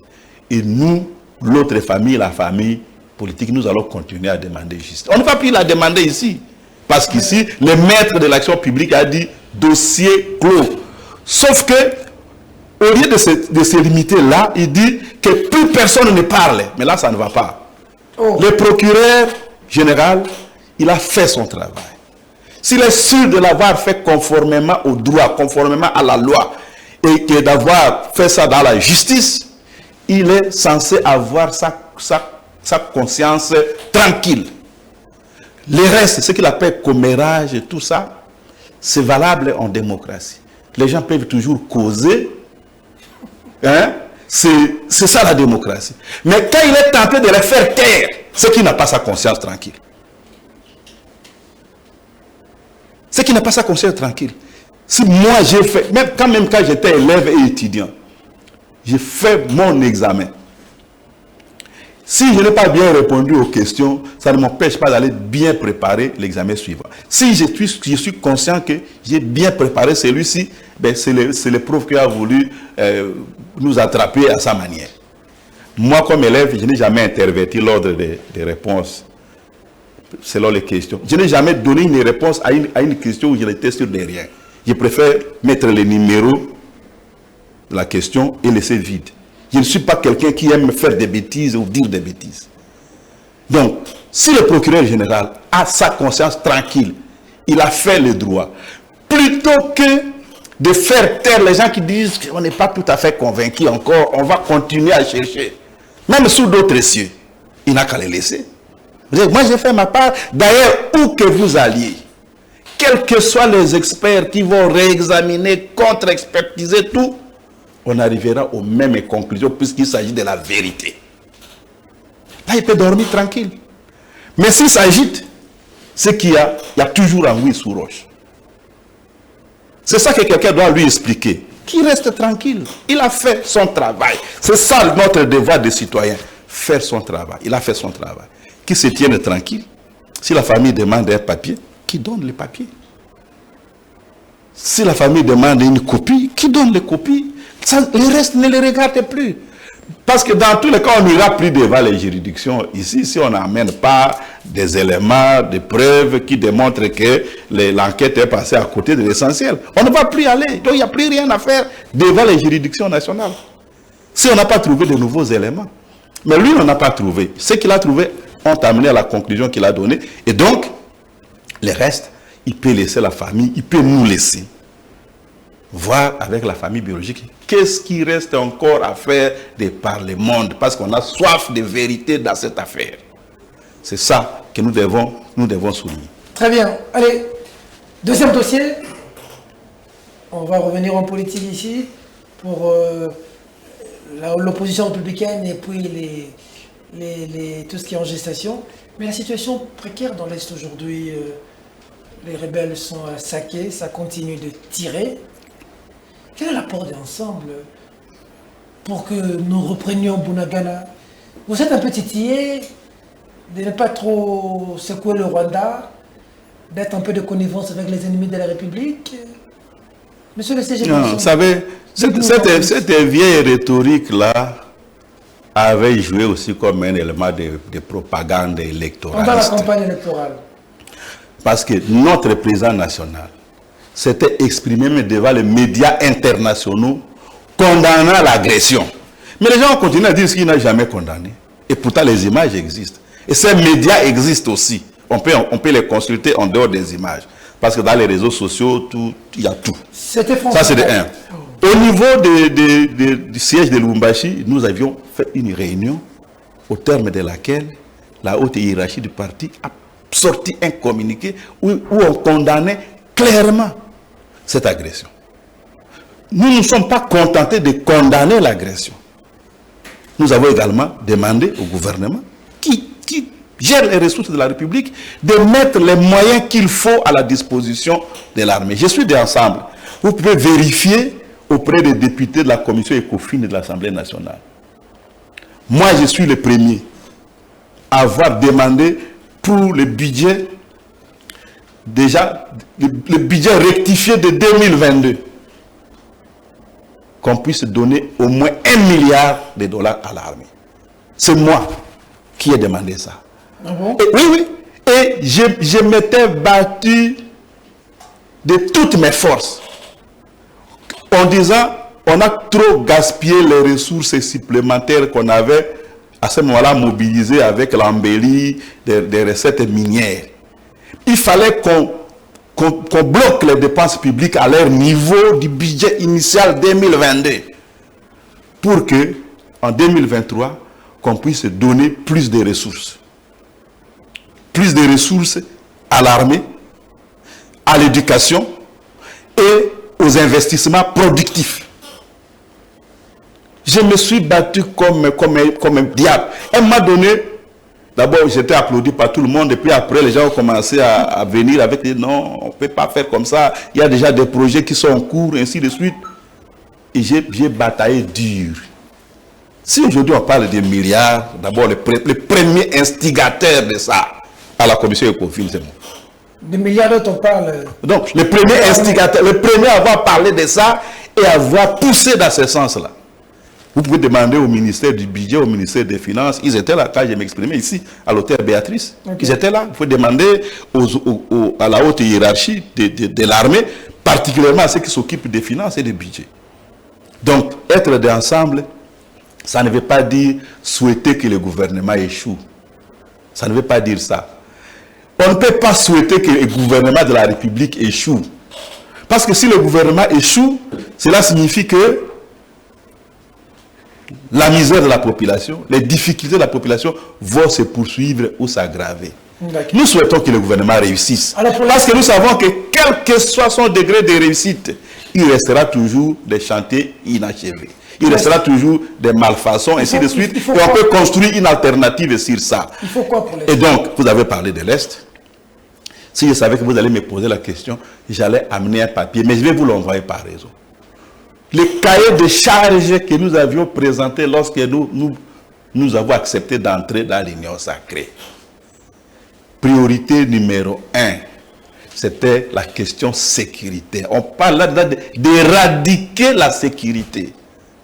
Et nous, l'autre famille, la famille politique, nous allons continuer à demander justice. On ne va plus la demander ici. Parce qu'ici, le maître de l'action publique a dit dossier clos. Sauf que, au lieu de se limiter là, il dit que plus personne ne parle. Mais là, ça ne va pas. Le procureur général, il a fait son travail. S'il est sûr de l'avoir fait conformément au droit, conformément à la loi, et que d'avoir fait ça dans la justice, il est censé avoir sa conscience tranquille. Le reste, ce qu'il appelle commérage et tout ça, c'est valable en démocratie. Les gens peuvent toujours causer. Hein? C'est ça la démocratie. Mais quand il est tenté de les faire taire, c'est qu'il n'a pas sa conscience tranquille. C'est qu'il n'a pas sa conscience tranquille. Si moi j'ai fait, même quand j'étais élève et étudiant, j'ai fait mon examen. Si je n'ai pas bien répondu aux questions, ça ne m'empêche pas d'aller bien préparer l'examen suivant. Si je suis conscient que j'ai bien préparé celui-ci, ben c'est le prof qui a voulu nous attraper à sa manière. Moi, comme élève, je n'ai jamais interverti l'ordre des réponses selon les questions. Je n'ai jamais donné une réponse à une question où je n'étais sûr de rien. Je préfère mettre les numéros de la question et laisser vide. Je ne suis pas quelqu'un qui aime faire des bêtises ou dire des bêtises. Donc, si le procureur général a sa conscience tranquille, il a fait le droit, plutôt que de faire taire les gens qui disent qu'on n'est pas tout à fait convaincu encore, on va continuer à chercher, même sous d'autres cieux, il n'a qu'à les laisser. Moi, j'ai fait ma part. D'ailleurs, où que vous alliez, quels que soient les experts qui vont réexaminer, contre-expertiser tout, on arrivera aux mêmes conclusions puisqu'il s'agit de la vérité. Là, il peut dormir tranquille. Mais s'il s'agite, c'est qu'il y a toujours anguille sous roche. C'est ça que quelqu'un doit lui expliquer. Qu'il reste tranquille. Il a fait son travail. C'est ça notre devoir de citoyen. Faire son travail. Il a fait son travail. Qu'il se tienne tranquille. Si la famille demande un papier, qu'il donne les papiers. Si la famille demande une copie, qu'il donne les copies. Ça, le reste ne les regarde plus. Parce que dans tous les cas, on n'ira plus devant les juridictions ici si on n'amène pas des éléments, des preuves qui démontrent que l'enquête est passée à côté de l'essentiel. On ne va plus aller. Donc il n'y a plus rien à faire devant les juridictions nationales. Si on n'a pas trouvé de nouveaux éléments. Mais lui, on n'a pas trouvé. Ce qu'il a trouvé ont amené à la conclusion qu'il a donnée. Et donc, le reste, il peut laisser la famille, il peut nous laisser. Voir avec la famille biologique, qu'est-ce qui reste encore à faire de par le monde, parce qu'on a soif de vérité dans cette affaire. C'est ça que nous devons souligner. Très bien. Allez, deuxième dossier. On va revenir en politique ici pour l'opposition républicaine et puis tout ce qui est en gestation. Mais la situation précaire dans l'Est aujourd'hui, les rebelles sont saqués, ça continue de tirer. Quel est l'apport d'ensemble pour que nous reprenions Bunagana? Vous êtes un peu titillé de ne pas trop secouer le Rwanda, d'être un peu de connivence avec les ennemis de la République. Monsieur le CG. Non, vous savez, cette vieille rhétorique-là avait joué aussi comme un élément de propagande électorale. Pendant la campagne électorale. Parce que notre président national s'était exprimé mais devant les médias internationaux condamnant l'agression. Mais les gens ont continué à dire ce qu'il n'a jamais condamné. Et pourtant les images existent. Et ces médias existent aussi. On peut les consulter en dehors des images. Parce que dans les réseaux sociaux, il y a tout. C'était français. Ça, c'est de un. Au niveau du siège de Lubumbashi, nous avions fait une réunion au terme de laquelle la haute hiérarchie du parti a sorti un communiqué où on condamnait clairement cette agression. Nous ne sommes pas contentés de condamner l'agression. Nous avons également demandé au gouvernement qui gère les ressources de la République de mettre les moyens qu'il faut à la disposition de l'armée. Je suis d'ensemble. Vous pouvez vérifier auprès des députés de la commission ECOFIN et de l'Assemblée nationale. Moi, je suis le premier à avoir demandé pour le budget, déjà, le budget rectifié de 2022, qu'on puisse donner au moins $1 milliard à l'armée. C'est moi qui ai demandé ça. Ah bon? Oui. Et je m'étais battu de toutes mes forces en disant on a trop gaspillé les ressources supplémentaires qu'on avait à ce moment-là mobilisées avec l'embellie des recettes minières. Il fallait qu'on bloque les dépenses publiques à leur niveau du budget initial 2022 pour que en 2023 qu'on puisse donner plus de ressources. Plus de ressources à l'armée, à l'éducation et aux investissements productifs. Je me suis battu comme un diable. Elle m'a donné, d'abord j'étais applaudi par tout le monde et puis après les gens ont commencé à venir avec des non, on ne peut pas faire comme ça, il y a déjà des projets qui sont en cours, ainsi de suite. Et j'ai bataillé dur. Si aujourd'hui on parle de milliards, d'abord le premier instigateur de ça, à la commission ECOFIN, c'est moi. Des milliards dont on parle. Donc, le premier instigateur, le premier à avoir parlé de ça et à avoir poussé dans ce sens-là. Vous pouvez demander au ministère du Budget, au ministère des Finances, ils étaient là quand je m'exprimais ici, à l'hôtel Béatrice. Okay. Ils étaient là. Vous pouvez demander à la haute hiérarchie de l'armée, particulièrement à ceux qui s'occupent des finances et des budgets. Donc, être d'ensemble, ça ne veut pas dire souhaiter que le gouvernement échoue. Ça ne veut pas dire ça. On ne peut pas souhaiter que le gouvernement de la République échoue. Parce que si le gouvernement échoue, cela signifie que la misère de la population, les difficultés de la population vont se poursuivre ou s'aggraver. Nous souhaitons que le gouvernement réussisse. Parce que nous savons que quel quel que soit son degré de réussite, il restera toujours des chantiers inachevés. Il restera toujours des malfaçons, ainsi de suite. Et on peut construire une alternative sur ça. Il faut quoi pour l'Est? Et donc, vous avez parlé de l'Est. Si je savais que vous allez me poser la question, j'allais amener un papier, mais je vais vous l'envoyer par réseau. Les cahiers de charges que nous avions présentés lorsque nous avons accepté d'entrer dans l'Union sacrée. Priorité numéro 1, c'était la question sécuritaire. On parle là d'éradiquer la sécurité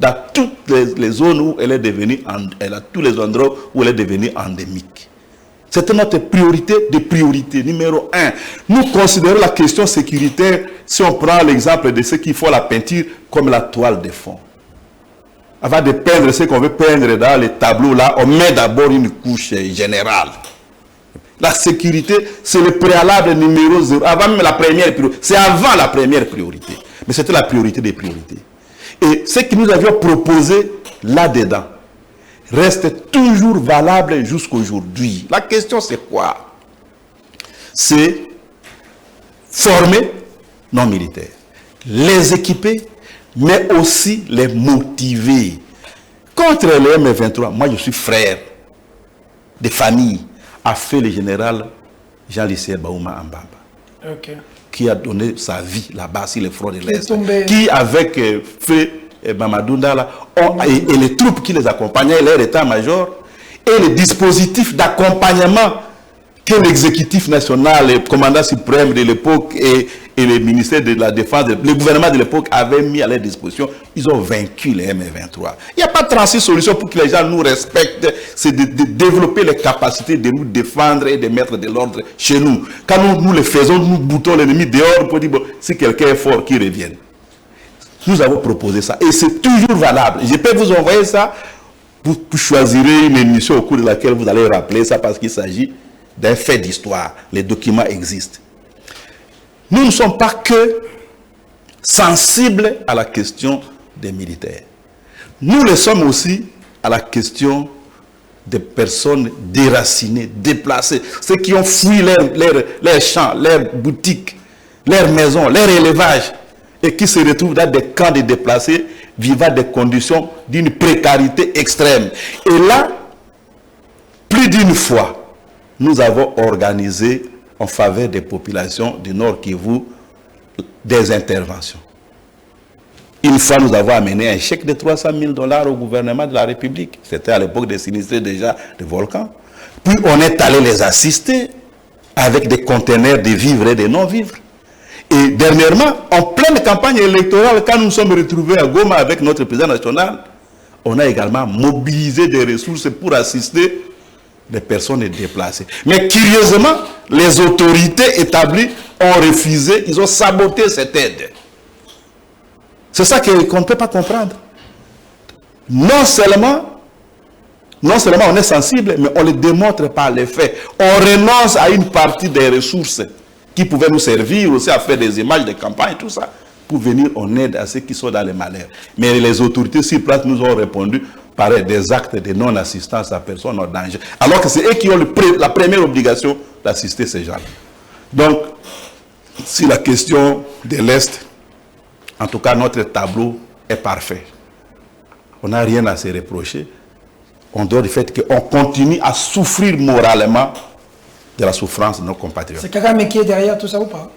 dans toutes les zones où elle est devenue, à tous les endroits où elle est devenue endémique. C'était notre priorité de priorité numéro 1. Nous considérons la question sécuritaire, si on prend l'exemple de ceux qui font la peinture, comme la toile de fond. Avant de peindre ce qu'on veut peindre dans les tableaux là, on met d'abord une couche générale. La sécurité, c'est le préalable numéro 0. Avant même la première priorité. C'est avant la première priorité. Mais c'était la priorité des priorités. Et ce que nous avions proposé là-dedans reste toujours valable jusqu'aujourd'hui. La question c'est quoi? C'est former nos militaires, les équiper, mais aussi les motiver. Contre les M23, moi je suis frère de famille, a fait le général Jean-Lycée Baouma Ambamba, qui a donné sa vie là-bas sur les fronts de l'Est, qui avec feu Mamadou Ndala et les troupes qui les accompagnaient, leur état-major, et les dispositifs d'accompagnement que l'exécutif national, le commandant suprême de l'époque et le ministère de la Défense, le gouvernement de l'époque avaient mis à leur disposition, ils ont vaincu les M23. Il n'y a pas 36 solutions pour que les gens nous respectent, c'est de développer les capacités de nous défendre et de mettre de l'ordre chez nous. Quand nous le faisons, nous boutons l'ennemi dehors pour dire, bon, si quelqu'un est fort, qu'il revienne. Nous avons proposé ça et c'est toujours valable. Je peux vous envoyer ça, vous choisirez une émission au cours de laquelle vous allez rappeler ça parce qu'il s'agit d'un fait d'histoire. Les documents existent. Nous ne sommes pas que sensibles à la question des militaires. Nous le sommes aussi à la question des personnes déracinées, déplacées, ceux qui ont fui leurs champs, leurs boutiques, leurs maisons, leurs élevages, et qui se retrouvent dans des camps de déplacés, vivant des conditions d'une précarité extrême. Et là, plus d'une fois, nous avons organisé en faveur des populations du Nord Kivu des interventions. Une fois, nous avons amené un chèque de 300 000 $ au gouvernement de la République. C'était à l'époque des sinistrés déjà de volcans. Puis on est allé les assister avec des conteneurs de vivres et de non-vivres. Et dernièrement, en pleine campagne électorale, quand nous nous sommes retrouvés à Goma avec notre président national, on a également mobilisé des ressources pour assister les personnes déplacées. Mais curieusement, les autorités établies ont refusé, ils ont saboté cette aide. C'est ça qu'on ne peut pas comprendre. Non seulement on est sensible, mais on le démontre par les faits. On renonce à une partie des ressources qui pouvaient nous servir aussi à faire des images de campagne, tout ça, pour venir en aide à ceux qui sont dans les malheurs. Mais les autorités sur place nous ont répondu par des actes de non-assistance à personne en danger. Alors que c'est eux qui ont la première obligation d'assister ces gens. Donc, si la question de l'Est, en tout cas notre tableau est parfait. On n'a rien à se reprocher. On doit du fait qu'on continue à souffrir moralement de la souffrance de nos compatriotes. C'est Kagame qui est derrière tout ça ou pas?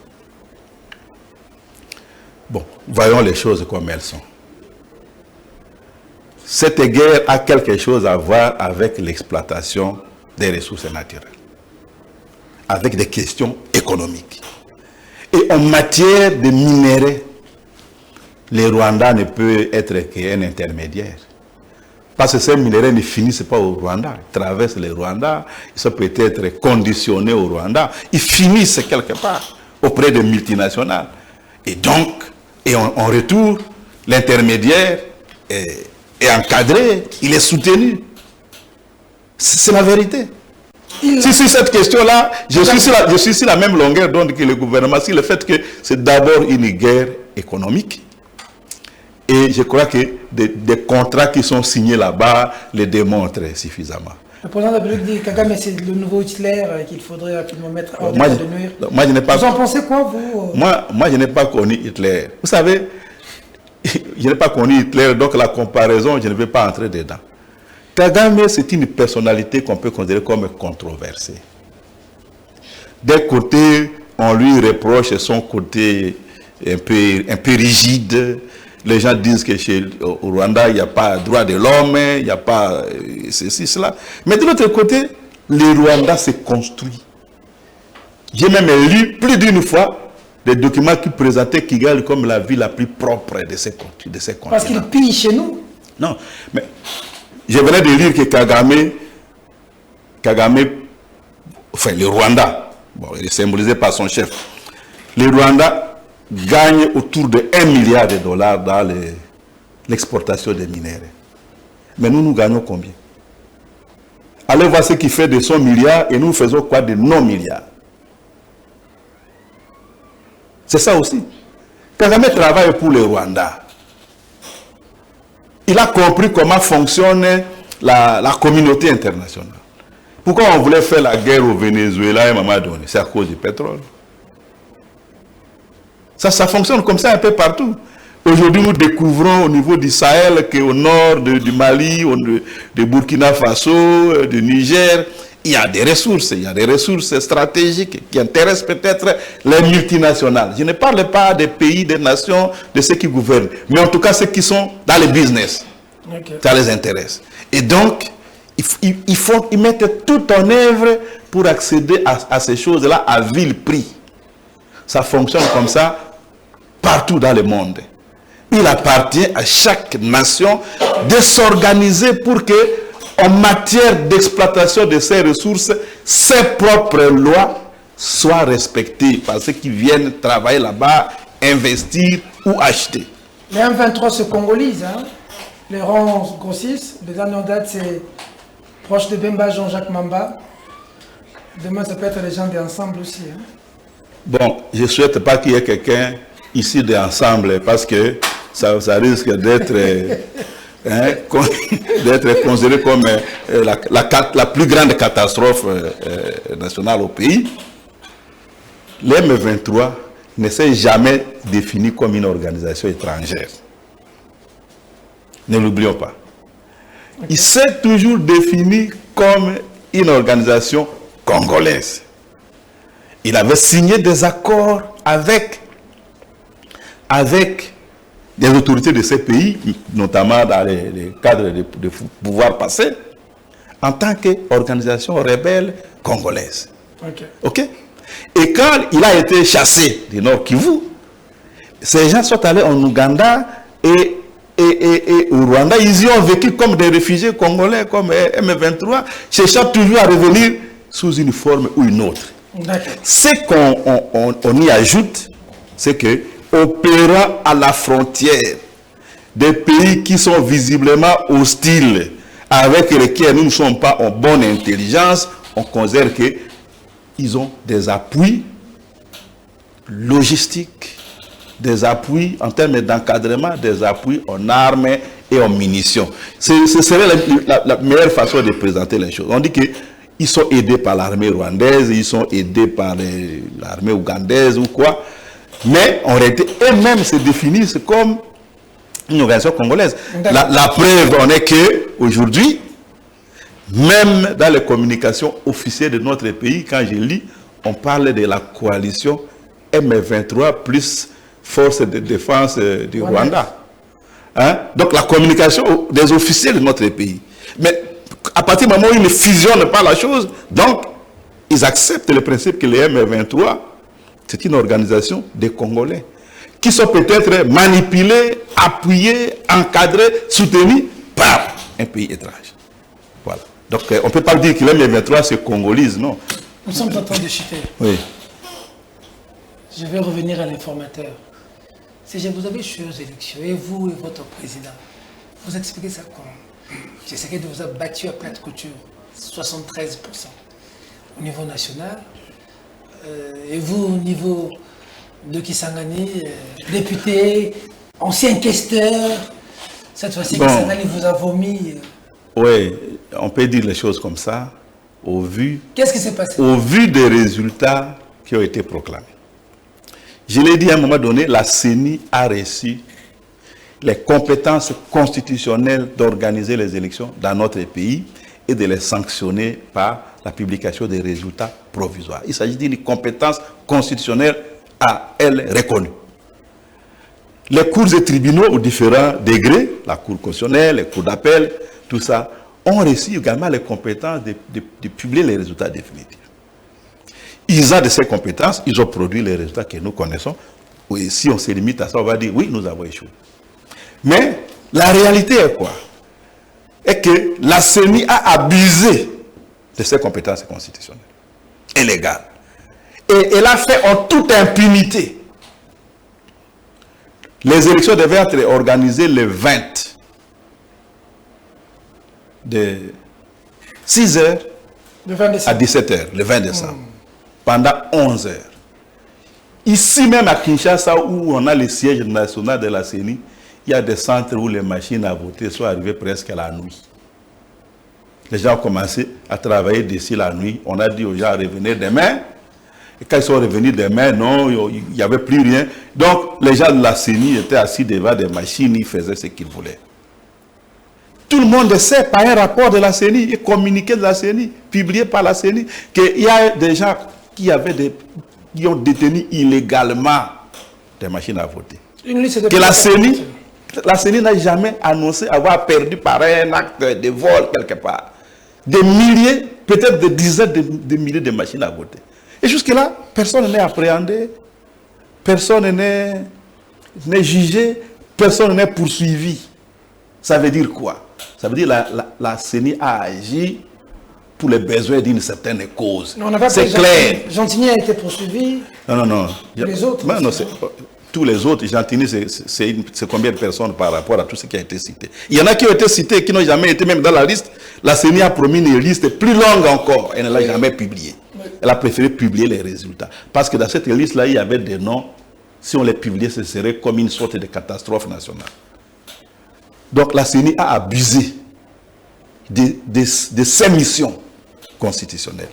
Bon, voyons les choses comme elles sont. Cette guerre a quelque chose à voir avec l'exploitation des ressources naturelles, avec des questions économiques. Et en matière de minerais, le Rwanda ne peut être qu'un intermédiaire. Parce que ces minéraux ne finissent pas au Rwanda. Ils traversent le Rwanda, ils sont peut-être conditionnés au Rwanda. Ils finissent quelque part auprès des multinationales. Et donc, en retour, l'intermédiaire est encadré, il est soutenu. C'est la vérité. Si sur cette question-là, je suis sur la même longueur d'onde que le gouvernement, sur le fait que c'est d'abord une guerre économique. Et je crois que des contrats qui sont signés là-bas le démontrent suffisamment. Le président de la République dit que Kagame c'est le nouveau Hitler qu'il faudrait rapidement mettre hors moi, de nuire. Moi, je n'ai pas... Vous en pensez quoi, vous moi, je n'ai pas connu Hitler. Vous savez, je n'ai pas connu Hitler, donc la comparaison, je ne vais pas entrer dedans. Kagame, c'est une personnalité qu'on peut considérer comme controversée. D'un côté, on lui reproche son côté un peu rigide. Les gens disent que au Rwanda, il n'y a pas droit de l'homme, il n'y a pas ceci, cela. Mais de l'autre côté, le Rwanda s'est construit. J'ai même lu plus d'une fois des documents qui présentaient Kigali comme la ville la plus propre de ces continents. Parce qu'il pille chez nous. Non, mais je venais de lire que Kagame, enfin le Rwanda, bon, il est symbolisé par son chef, le Rwanda gagne autour de 1 milliard de dollars dans l'exportation des minéraux. Mais nous gagnons combien? Allez voir ce qui fait de 100 milliards et nous faisons quoi de nos milliards? C'est ça aussi. Kagame travaille pour le Rwanda. Il a compris comment fonctionne la communauté internationale. Pourquoi on voulait faire la guerre au Venezuela à un moment donné? C'est à cause du pétrole. Ça fonctionne comme ça un peu partout. Aujourd'hui, nous découvrons au niveau du Sahel qu'au nord du Mali, de Burkina Faso, du Niger, il y a des ressources stratégiques qui intéressent peut-être les multinationales. Je ne parle pas des pays, des nations, de ceux qui gouvernent, mais en tout cas ceux qui sont dans le business. Okay. Ça les intéresse. Et donc, ils mettent tout en œuvre pour accéder à ces choses-là à vil prix. Ça fonctionne comme ça partout dans le monde. Il appartient à chaque nation de s'organiser pour que, en matière d'exploitation de ces ressources, ses propres lois soient respectées par ceux qui viennent travailler là-bas, investir ou acheter. Les M23 se congolisent, hein? Les rangs grossissent. Les années en date, c'est proche de Bemba, Jean-Jacques Mamba. Demain, ça peut être les gens d'ensemble aussi. Hein? Bon, je ne souhaite pas qu'il y ait quelqu'un ici d'ensemble parce que ça risque d'être d'être considéré comme la plus grande catastrophe nationale au pays. Les M23 ne s'est jamais défini comme une organisation étrangère. Ne l'oublions pas. Okay. Il s'est toujours défini comme une organisation congolaise. Il avait signé des accords avec des autorités de ces pays, notamment dans les cadres de pouvoir passé, en tant qu'organisation rebelle congolaise. Okay. Et quand il a été chassé du Nord Kivu, ces gens sont allés en Ouganda et au Rwanda, ils y ont vécu comme des réfugiés congolais, comme M23, cherchant toujours à revenir sous une forme ou une autre. Ce qu'on y ajoute, c'est que, opérant à la frontière des pays qui sont visiblement hostiles, avec lesquels nous ne sommes pas en bonne intelligence, on considère qu'ils ont des appuis logistiques, des appuis en termes d'encadrement, des appuis en armes et en munitions. Ce serait la meilleure façon de présenter les choses. On dit qu'ils sont aidés par l'armée rwandaise, ils sont aidés par l'armée ougandaise ou quoi. Mais en réalité, eux-mêmes se définissent comme une organisation congolaise. La preuve en est qu'aujourd'hui, même dans les communications officielles de notre pays, quand je lis, on parle de la coalition M23 plus force de défense du Rwanda. Hein? Donc la communication des officiels de notre pays. Mais à partir du moment où ils ne fusionnent pas la chose, donc ils acceptent le principe que les M23, c'est une organisation des Congolais, qui sont peut-être manipulés, appuyés, encadrés, soutenus par un pays étranger. Voilà. Donc on ne peut pas dire que les M23 se congolisent, non. Nous sommes en train de chuter. Oui. Je vais revenir à l'informateur. Si je vous avais chuté aux élections, et vous et votre président, vous expliquez ça comment? Je sais que vous avez battu à plate couture, 73% au niveau national. Et vous, au niveau de Kisangani, député, ancien questeur, cette fois-ci, Kisangani vous a vomi Oui, on peut dire les choses comme ça, au vu... Qu'est-ce qui s'est passé? Au vu des résultats qui ont été proclamés. Je l'ai dit à un moment donné, la CENI a reçu les compétences constitutionnelles d'organiser les élections dans notre pays et de les sanctionner par la publication des résultats provisoires. Il s'agit d'une compétence constitutionnelle à elle reconnue. Les cours et tribunaux aux différents degrés, la cour constitutionnelle, les cours d'appel, tout ça, ont reçu également les compétences de publier les résultats définitifs. Ils ont de ces compétences, ils ont produit les résultats que nous connaissons. Oui, si on se limite à ça, on va dire oui, nous avons échoué. Mais la réalité est quoi? Est que la CENI a abusé de ses compétences constitutionnelles et légales. Et elle a fait en toute impunité. Les élections devaient être organisées le 20 de 6h à 17h, le 20 décembre, pendant 11 heures. Ici même à Kinshasa, où on a le siège national de la CENI, il y a des centres où les machines à voter sont arrivées presque à la nuit. Les gens ont commencé à travailler d'ici la nuit. On a dit aux gens, revenez demain. Et quand ils sont revenus demain, non, il n'y avait plus rien. Donc, les gens de la CENI étaient assis devant des machines, ils faisaient ce qu'ils voulaient. Tout le monde sait, par un rapport de la CENI, et communiqué de la CENI, publié par la CENI, qu'il y a des gens qui ont détenu illégalement des machines à voter. Que la CENI n'a jamais annoncé avoir perdu par un acte de vol quelque part. Des milliers, peut-être des dizaines de milliers de machines à voter. Et jusque-là, personne n'est appréhendé, personne n'est jugé, personne n'est poursuivi. Ça veut dire quoi? Ça veut dire que la CENI a agi pour les besoins d'une certaine cause. C'est clair. Gentilly a été poursuivi. Non. Les autres? Non, tous les autres, Gentilly, c'est combien de personnes par rapport à tout ce qui a été cité? Il y en a qui ont été cités et qui n'ont jamais été même dans la liste. La CENI a promis une liste plus longue encore. Elle ne l'a jamais publiée. Elle a préféré publier les résultats. Parce que dans cette liste-là, il y avait des noms. Si on les publiait, ce serait comme une sorte de catastrophe nationale. Donc la CENI a abusé de ses missions constitutionnelles.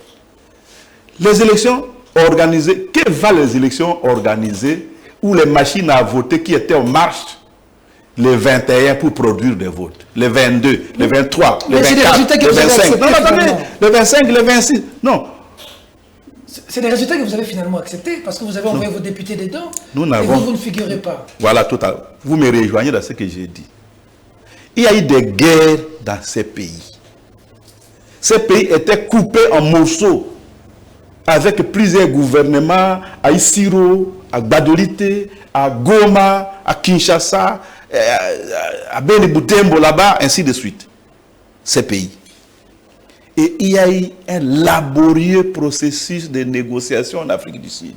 Les élections organisées, que valent les élections organisées où les machines à voter qui étaient en marche le 21 pour produire des votes, le 22, le 23, le 24, le 25, non, attendez, le 25, le 26, non. C'est des résultats que vous avez finalement acceptés parce que vous avez envoyé vos députés dedans et vous ne figurez pas. Voilà, tout à l'heure. Vous me rejoignez dans ce que j'ai dit. Il y a eu des guerres dans ces pays. Ces pays étaient coupés en morceaux avec plusieurs gouvernements à Isiro, à Gbadolite, à Goma, à Kinshasa, à Beni Butembo là-bas, ainsi de suite. Ces pays. Et il y a eu un laborieux processus de négociation en Afrique du Sud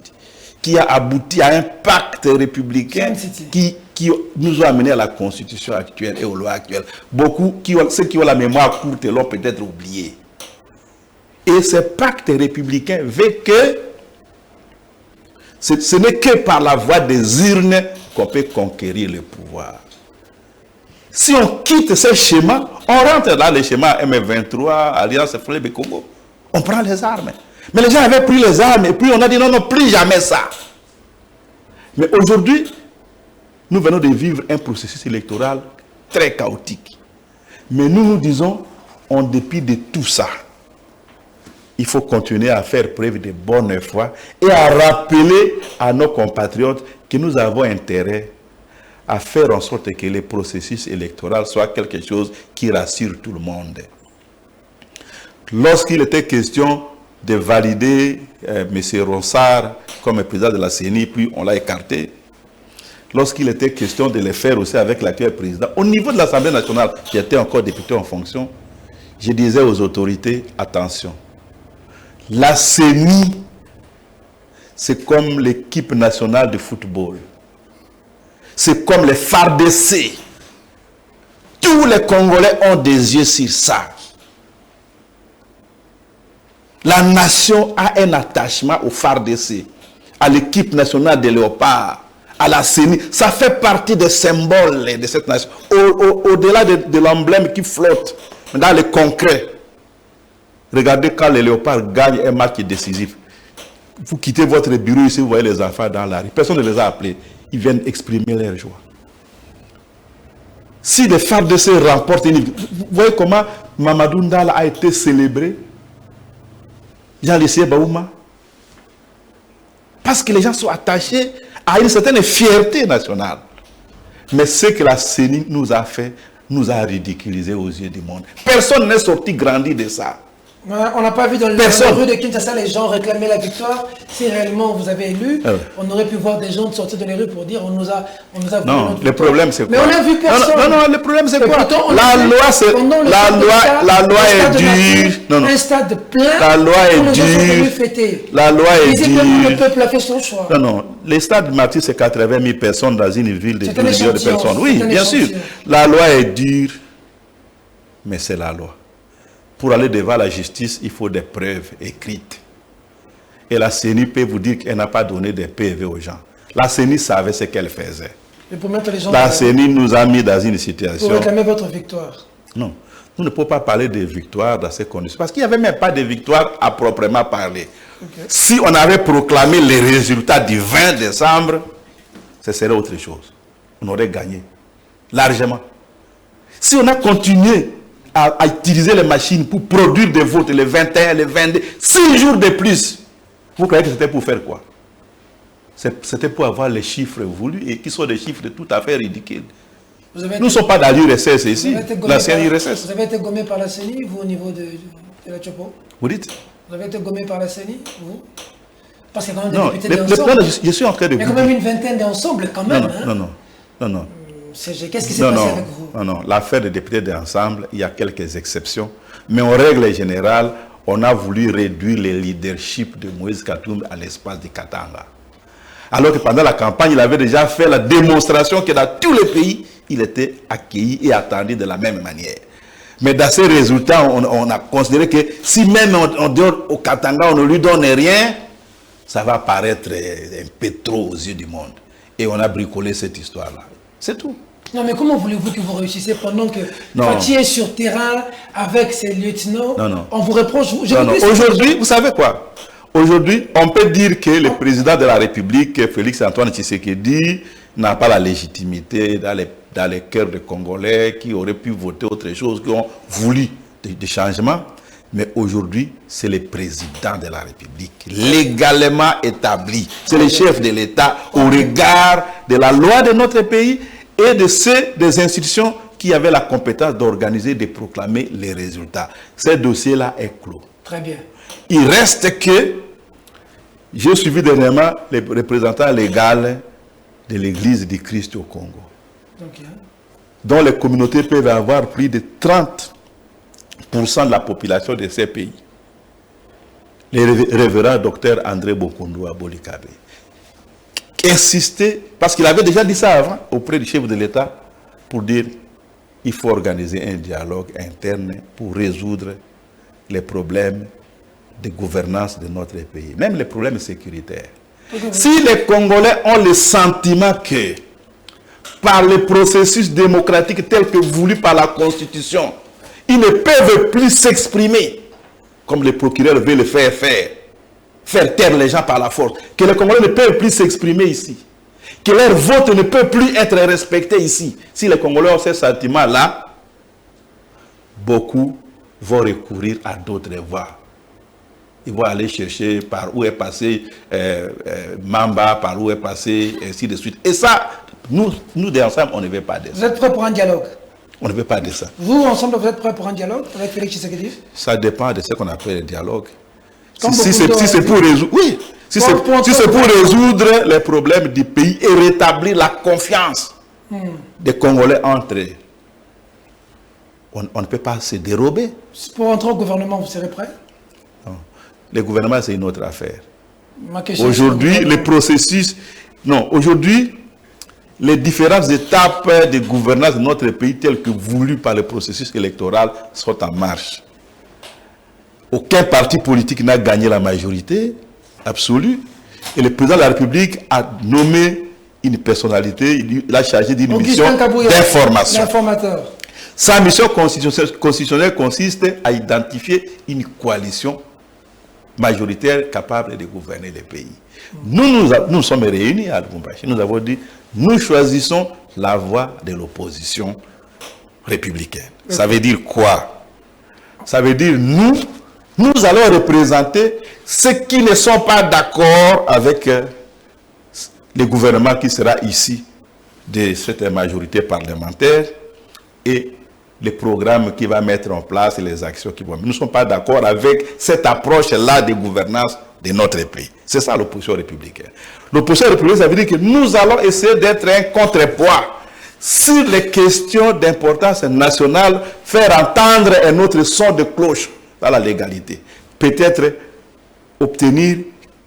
qui a abouti à un pacte républicain qui nous a amené à la constitution actuelle et aux lois actuelles. Beaucoup, ceux qui ont la mémoire courte l'ont peut-être oublié. Et ce pacte républicain veut que ce n'est que par la voie des urnes qu'on peut conquérir le pouvoir. Si on quitte ce schéma, on rentre dans le schéma M23, Alliance Fleuve Congo, on prend les armes. Mais les gens avaient pris les armes et puis on a dit non, plus jamais ça. Mais aujourd'hui, nous venons de vivre un processus électoral très chaotique. Mais nous disons, en dépit de tout ça, il faut continuer à faire preuve de bonne foi et à rappeler à nos compatriotes que nous avons intérêt à faire en sorte que le processus électoral soit quelque chose qui rassure tout le monde. Lorsqu'il était question de valider M. Ronsard comme président de la CENI, puis on l'a écarté. Lorsqu'il était question de le faire aussi avec l'actuel président, au niveau de l'Assemblée nationale, j'étais encore député en fonction, je disais aux autorités, attention, la CENI, c'est comme l'équipe nationale de football. C'est comme les FARDC. Tous les Congolais ont des yeux sur ça. La nation a un attachement au FARDC, à l'équipe nationale des léopards, à la CENI. Ça fait partie des symboles de cette nation. Au-delà de l'emblème qui flotte, Dans le concret, regardez quand les léopards gagnent un match décisif. Vous quittez votre bureau ici, vous voyez les enfants dans la rue. Personne ne les a appelés. Ils viennent exprimer leur joie. Si les FARDC remportent une... Vous voyez comment Mamadou Ndala a été célébré. Jean-Lycée Baouma. Parce que les gens sont attachés à une certaine fierté nationale. Mais ce que la CENI nous a fait, nous a ridiculisé aux yeux du monde. Personne n'est sorti grandi de ça. On n'a pas vu dans les rues de Kinshasa les gens réclamer la victoire. Si réellement vous avez élu, on aurait pu voir des gens sortir de les rues pour dire on nous a non, le problème c'est quoi? Mais on n'a vu personne. Non, le problème c'est quoi? La loi c'est la loi est dure. Non. Un stade plein. La loi est dure. La loi est dure. Le peuple a fait son choix. Non. Les stades Martyrs c'est 80 000 personnes dans une ville de 2 millions de personnes. Oui, bien sûr. La loi est dure, mais c'est la loi. Pour aller devant la justice, il faut des preuves écrites. Et la CENI peut vous dire qu'elle n'a pas donné des PV aux gens. La CENI savait ce qu'elle faisait. La CENI nous a mis dans une situation... Pour réclamer votre victoire. Non, nous ne pouvons pas parler de victoire dans ces conditions. Parce qu'il n'y avait même pas de victoire à proprement parler. Okay. Si on avait proclamé les résultats du 20 décembre, ce serait autre chose. On aurait gagné. Largement. Si on a continué à utiliser les machines pour produire des votes les 21, les 22, 6 jours de plus. Vous croyez que c'était pour faire quoi? C'était pour avoir les chiffres voulus et qui sont des chiffres tout à fait ridicules. Nous ne sommes pas dans l'URSS ici, l'ancienne URSS. Vous avez été gommé par la CENI, vous, au niveau de la Chopo? Vous dites? Vous avez été gommé par la CENI, vous? Parce qu'il y a quand même des députés d'ensemble. Je suis en train de... Il y a quand même une vingtaine d'ensemble, quand même. Non. Qu'est-ce qui s'est passé avec vous? Non. L'affaire des députés d'ensemble, il y a quelques exceptions. Mais en règle générale, on a voulu réduire le leadership de Moïse Katumbi à l'espace de Katanga. Alors que pendant la campagne, il avait déjà fait la démonstration que dans tous les pays, il était accueilli et attendu de la même manière. Mais dans ces résultats, on a considéré que si même au Katanga, on ne lui donne rien, ça va paraître un peu trop aux yeux du monde. Et on a bricolé cette histoire-là. C'est tout. Non, mais comment voulez-vous que vous réussissez pendant que Fatih est sur terrain avec ses lieutenants? On vous reproche... Aujourd'hui, vous savez quoi? Aujourd'hui, on peut dire que le président de la République, Félix Antoine Tshisekedi, n'a pas la légitimité dans les cœurs des Congolais qui auraient pu voter autre chose, qui ont voulu des changements. Mais aujourd'hui, c'est le président de la République, légalement établi. C'est le chef de l'État au regard de la loi de notre pays et des institutions qui avaient la compétence d'organiser, de proclamer les résultats. Ce dossier-là est clos. Très bien. Il reste que, j'ai suivi dernièrement les représentants légaux de l'Église du Christ au Congo, dont les communautés peuvent avoir plus de 30% de la population de ces pays. Le révérend docteur André Bokondo Abolikabe insistait, parce qu'il avait déjà dit ça avant, auprès du chef de l'État, pour dire qu'il faut organiser un dialogue interne pour résoudre les problèmes de gouvernance de notre pays, même les problèmes sécuritaires. Si les Congolais ont le sentiment que, par le processus démocratique tel que voulu par la Constitution, ils ne peuvent plus s'exprimer, comme le procureur veut le faire taire les gens par la force, que les Congolais ne peuvent plus s'exprimer ici, que leur vote ne peut plus être respecté ici. Si les Congolais ont ce sentiment-là, beaucoup vont recourir à d'autres voies. Ils vont aller chercher par où est passé Mamba, par où est passé, ainsi de suite. Et ça, nous ensemble, on ne veut pas de ça. Vous êtes prêts pour un dialogue? On ne veut pas de ça. Vous, ensemble, vous êtes prêts pour un dialogue avec Félix Tshisekedi? Ça dépend de ce qu'on appelle le dialogue. Si c'est pour résoudre, oui, si c'est pour résoudre les problèmes du pays et rétablir la confiance des Congolais entre eux, on ne peut pas se dérober. Pour entrer au gouvernement, vous serez prêt? Non. Le gouvernement, c'est une autre affaire. Aujourd'hui, le processus... Non, aujourd'hui, les différentes étapes de gouvernance de notre pays, telles que voulues par le processus électoral, sont en marche. Aucun parti politique n'a gagné la majorité absolue. Et le président de la République a nommé une personnalité, il a chargé d'une mission d'information. Sa mission constitutionnelle consiste à identifier une coalition majoritaire capable de gouverner le pays. Nous sommes réunis à Lubumbashi. Nous avons dit, nous choisissons la voie de l'opposition républicaine. Ça veut dire quoi? Ça veut dire nous allons représenter ceux qui ne sont pas d'accord avec le gouvernement qui sera ici de cette majorité parlementaire et les programmes qu'il va mettre en place et les actions qu'il va mettre. Nous ne sommes pas d'accord avec cette approche-là de gouvernance de notre pays. C'est ça l'opposition républicaine. L'opposition républicaine, ça veut dire que nous allons essayer d'être un contrepoids sur les questions d'importance nationale, faire entendre un autre son de cloche dans la légalité. Peut-être obtenir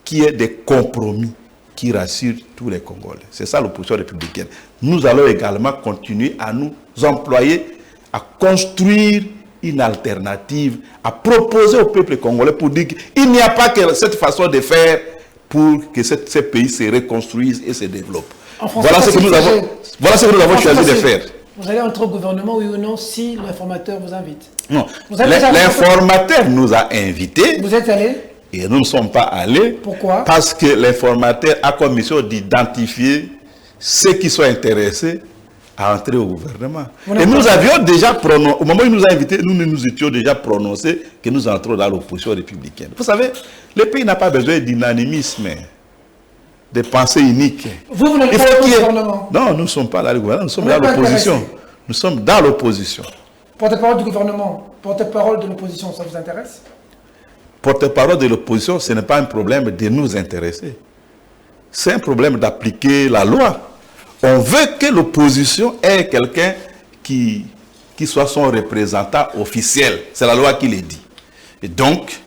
qu'il y ait des compromis qui rassurent tous les Congolais. C'est ça l'opposition républicaine. Nous allons également continuer à nous employer à construire une alternative, à proposer au peuple congolais pour dire qu'il n'y a pas que cette façon de faire pour que ce pays se reconstruise et se développe. Voilà ce que nous avons choisi de faire. Vous allez entrer au gouvernement, oui ou non, si l'informateur vous invite? Non. L'informateur nous a invités. Vous êtes allé? Et nous ne sommes pas allés. Pourquoi? Parce que l'informateur a comme mission d'identifier ceux qui sont intéressés à entrer au gouvernement. Et nous avions déjà prononcé, au moment où il nous a invités, nous étions déjà prononcés que nous entrons dans l'opposition républicaine. Vous savez, le pays n'a pas besoin d'unanimisme, de pensée unique. Vous n'êtes pas au gouvernement? Non, nous ne sommes pas dans le gouvernement, nous sommes dans l'opposition. Nous sommes dans l'opposition. Porte-parole du gouvernement, porte-parole de l'opposition, ça vous intéresse? Porte-parole de l'opposition, ce n'est pas un problème de nous intéresser. C'est un problème d'appliquer la loi. On veut que l'opposition ait quelqu'un qui soit son représentant officiel. C'est la loi qui le dit. Et donc,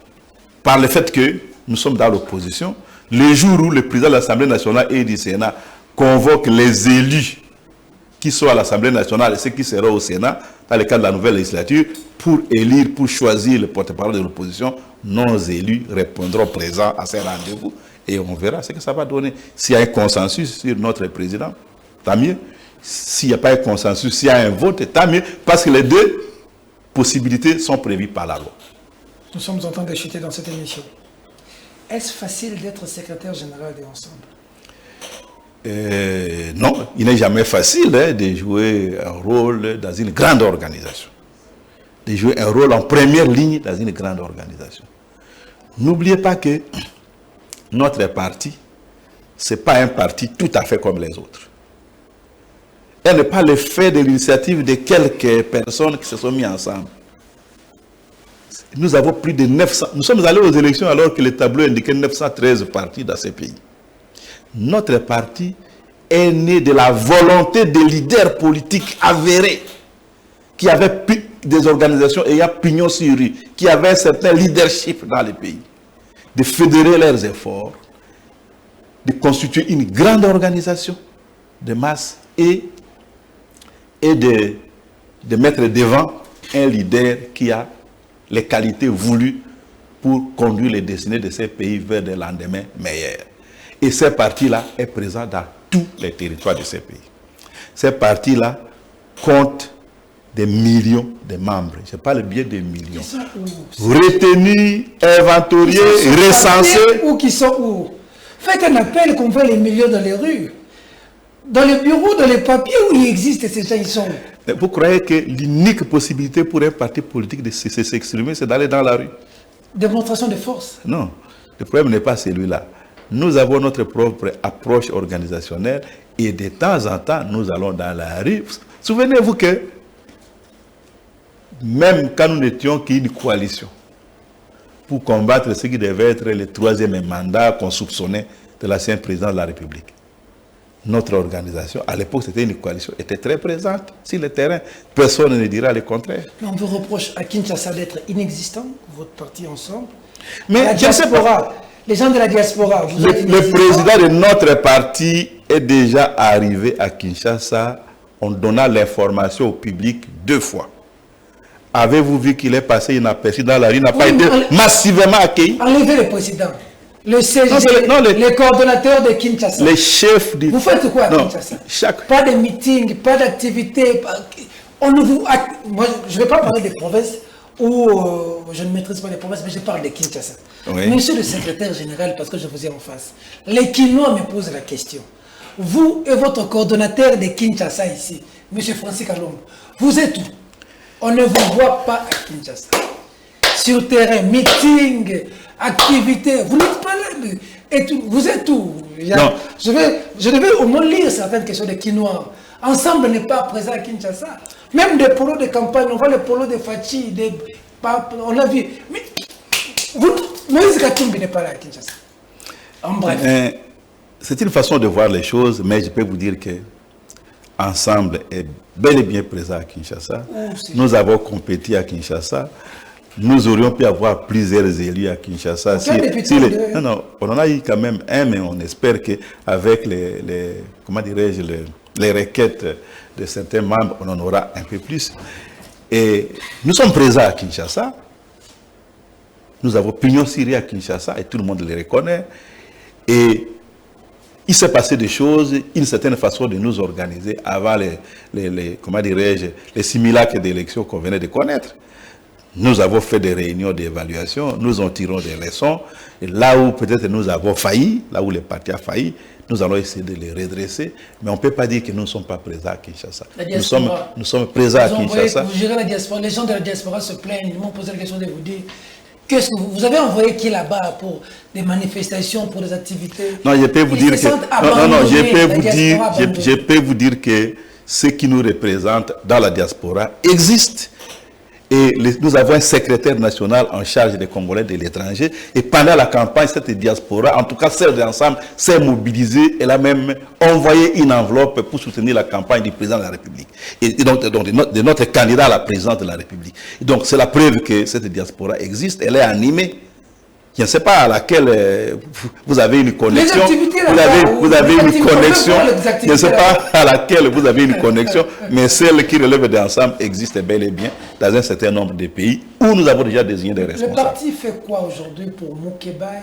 par le fait que nous sommes dans l'opposition, le jour où le président de l'Assemblée nationale et du Sénat convoque les élus qui sont à l'Assemblée nationale et ceux qui seront au Sénat, dans le cadre de la nouvelle législature, pour élire, pour choisir le porte-parole de l'opposition, nos élus répondront présents à ces rendez-vous et on verra ce que ça va donner. S'il y a un consensus sur notre président, tant mieux. S'il n'y a pas un consensus, s'il y a un vote, tant mieux, parce que les deux possibilités sont prévues par la loi. Nous sommes en train de chuter dans cette émission. Est-ce facile d'être secrétaire général de Ensemble? Non, il n'est jamais facile de jouer un rôle dans une grande organisation. De jouer un rôle en première ligne dans une grande organisation. N'oubliez pas que notre parti, ce n'est pas un parti tout à fait comme les autres. Elle n'est pas le fait de l'initiative de quelques personnes qui se sont mis ensemble. Nous avons plus de 900... Nous sommes allés aux élections alors que le tableau indiquait 913 partis dans ce pays. Notre parti est né de la volonté des leaders politiques avérés qui avaient des organisations ayant pignon sur rue, qui avaient un certain leadership dans le pays, de fédérer leurs efforts, de constituer une grande organisation de masse et de mettre devant un leader qui a les qualités voulues pour conduire les destinées de ces pays vers des lendemains meilleurs. Et ce parti-là est présent dans tous les territoires de ces pays. Ce parti-là compte des millions de membres. Je parle bien des millions. Retenus, inventoriés, recensés. Ou qui sont où? Faites un appel qu'on voit les millions dans les rues. Dans les bureaux, dans les papiers où il existe, ces gens, ils sont. Vous croyez que l'unique possibilité pour un parti politique de s'exprimer, c'est d'aller dans la rue? Démonstration de force? Non, le problème n'est pas celui-là. Nous avons notre propre approche organisationnelle et de temps en temps, nous allons dans la rue. Souvenez-vous que même quand nous n'étions qu'une coalition pour combattre ce qui devait être le troisième mandat qu'on soupçonnait de l'ancien président de la République, notre organisation, à l'époque c'était une coalition, était très présente sur le terrain. Personne ne dira le contraire. Mais on vous reproche à Kinshasa d'être inexistant, votre parti Ensemble. Mais la diaspora, les gens de la diaspora, vous êtes le président de notre parti est déjà arrivé à Kinshasa en donnant l'information au public 2 fois. Avez-vous vu qu'il est passé inaperçu dans la rue, il n'a pas été massivement accueilli? Enlevez le président. Le CG, les coordonnateurs de Kinshasa. Les chefs du... Vous faites quoi à Kinshasa? Pas de meeting, pas d'activité. On ne vous... Moi, je ne vais pas parler des provinces où je ne maîtrise pas les provinces, mais je parle de Kinshasa. Oui. Monsieur le secrétaire général, parce que je vous ai en face, les Kinois me posent la question. Vous et votre coordonnateur de Kinshasa ici, monsieur Francis Kalombo, vous êtes où? On ne vous voit pas à Kinshasa. Sur terrain, meeting, activité, vous n'êtes pas là. Et tout, vous êtes où? Non. Je devais au moins lire certaines questions de Kinois. Ensemble n'est pas présent à Kinshasa. Même des polos de campagne, on voit les polos de Fachi, on l'a vu. Mais Moïse Katumbi n'est pas là à Kinshasa. En bref. C'est une façon de voir les choses, mais je peux vous dire que Ensemble est bel et bien présent à Kinshasa. Nous avons compétit à Kinshasa. Nous aurions pu avoir plusieurs élus à Kinshasa. Non, on en a eu quand même un, mais on espère qu'avec comment dirais-je, les requêtes de certains membres, on en aura un peu plus. Et nous sommes présents à Kinshasa. Nous avons pignon sur rue à Kinshasa et tout le monde les reconnaît. Et il s'est passé des choses, une certaine façon de nous organiser avant comment dirais-je, les simulacres d'élections qu'on venait de connaître. Nous avons fait des réunions d'évaluation, nous en tirons des leçons. Et là où peut-être nous avons failli, là où les partis ont failli, nous allons essayer de les redresser. Mais on ne peut pas dire que nous ne sommes pas présents à Kinshasa. Nous sommes présents à Kinshasa. Vous gérez la diaspora. Les gens de la diaspora se plaignent. Ils m'ont posé la question de vous dire qu'est-ce que vous avez envoyé qui là-bas pour des manifestations, pour des activités? Non, je peux vous dire que je peux vous dire que ce qui nous représente dans la diaspora existe. Et nous avons un secrétaire national en charge des Congolais de l'étranger. Et pendant la campagne, cette diaspora, en tout cas celle d'ensemble, s'est mobilisée. Elle a même envoyé une enveloppe pour soutenir la campagne du président de la République. Et donc de notre candidat à la présidence de la République. Et donc c'est la preuve que cette diaspora existe. Elle est animée. Je ne sais pas à laquelle vous avez une connexion. Vous avez une connexion. Je ne sais pas à laquelle vous avez une connexion, mais celle qui relève d'ensemble existe bel et bien dans un certain nombre de pays où nous avons déjà désigné des responsables. Le parti fait quoi aujourd'hui pour Moukébaye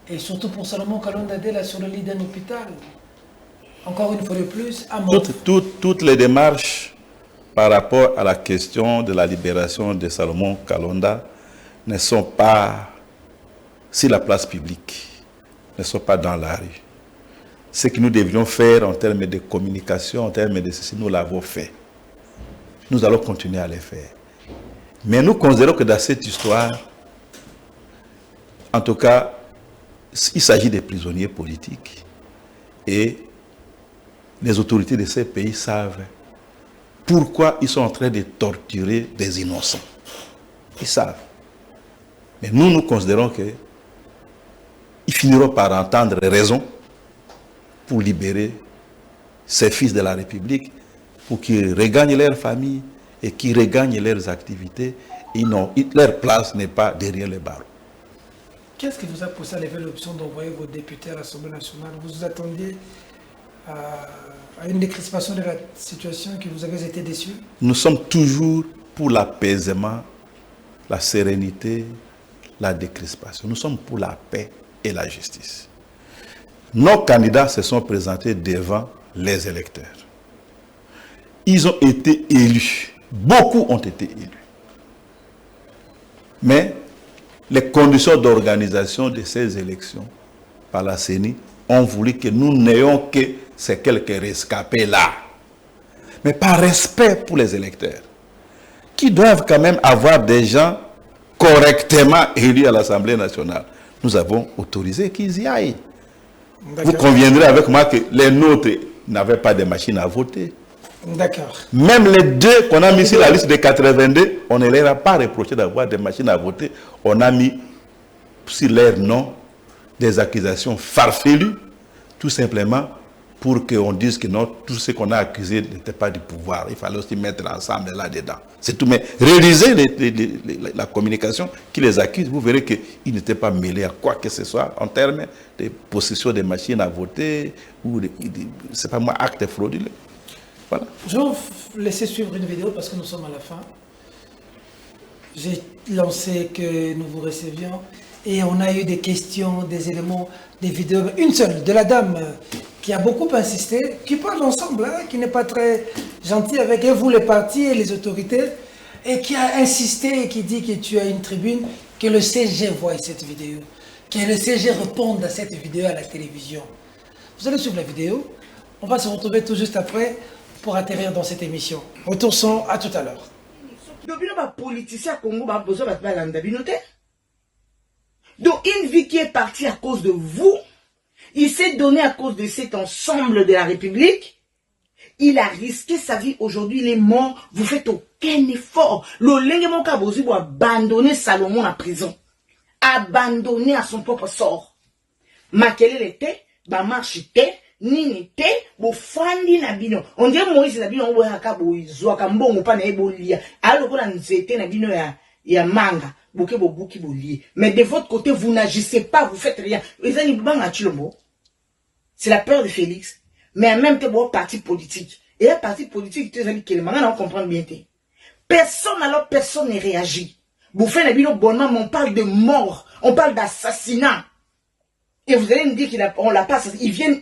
et surtout pour Salomon Kalondadela sur le lit d'un hôpital? Encore une fois de plus, à toutes les démarches par rapport à la question de la libération de Salomon Kalonda ne sont pas sur la place publique, ne sont pas dans la rue. Ce que nous devrions faire en termes de communication, en termes de ceci, nous l'avons fait. Nous allons continuer à le faire. Mais nous considérons que dans cette histoire, en tout cas, il s'agit des prisonniers politiques. Et les autorités de ces pays savent pourquoi ils sont en train de torturer des innocents. Ils savent. Mais nous considérons que ils finiront par entendre raison pour libérer ces fils de la République, pour qu'ils regagnent leur famille et qu'ils regagnent leurs activités. Leur place n'est pas derrière les barreaux. Qu'est-ce qui vous a poussé à lever l'option d'envoyer vos députés à l'Assemblée nationale? Vous vous attendiez à une décrispation de la situation, que vous avez été déçus? Nous sommes toujours pour l'apaisement, la sérénité, la décrispation. Nous sommes pour la paix et la justice. Nos candidats se sont présentés devant les électeurs. Ils ont été élus. Beaucoup ont été élus. Mais les conditions d'organisation de ces élections par la CENI ont voulu que nous n'ayons que ces quelques rescapés là. Mais par respect pour les électeurs, qui doivent quand même avoir des gens correctement élus à l'Assemblée nationale. Nous avons autorisé qu'ils y aillent. Vous conviendrez avec moi que les nôtres n'avaient pas de machine à voter. D'accord. Même les deux qu'on a mis sur la liste de 82, on ne leur a pas reproché d'avoir des machines à voter. On a mis sur leur nom des accusations farfelues, tout simplement pour qu'on dise que non, tout ce qu'on a accusé n'était pas du pouvoir. Il fallait aussi mettre ensemble là-dedans. C'est tout. Mais réalisez la communication qui les accuse. Vous verrez qu'ils n'étaient pas mêlés à quoi que ce soit en termes de possession des machines à voter ou c'est pas moi, actes frauduleux. Voilà. Je vais vous laisser suivre une vidéo parce que nous sommes à la fin. J'ai lancé que nous vous recevions et on a eu des questions, des éléments, des vidéos. Une seule, de la dame qui qui a beaucoup insisté, qui parle ensemble, hein, qui n'est pas très gentil avec vous, les partis et les autorités, et qui a insisté et qui dit que tu as une tribune, que le CG voit cette vidéo, que le CG réponde à cette vidéo à la télévision. Vous allez suivre la vidéo. On va se retrouver tout juste après pour atterrir dans cette émission. Retour son, à tout à l'heure. Donc une vie qui est partie à cause de vous, il s'est donné à cause de cet ensemble de la République, il a risqué sa vie aujourd'hui, il est mort, vous faites aucun effort. Le Lengemon Kabozi va abandonner Salomon en prison, abandonner à son propre sort. Makelele était, ba marche était, nini était, bo fandi na bino. On dirait Moïse na bino, on voit Kabo, Zoaka Mbongo pa na ebolia. Alors qu'on a nzete na bino ya manga. Mais de votre côté, vous n'agissez pas, vous faites rien. C'est la peur de Félix. Mais en même temps, vous parti politique. Et la parti politique, on comprend bien. Personne alors, personne ne réagit. Vous faites un bilan bonnement, mais on parle de mort, on parle d'assassinat. Et vous allez me dire qu'on l'a pas assassiné. Ils viennent,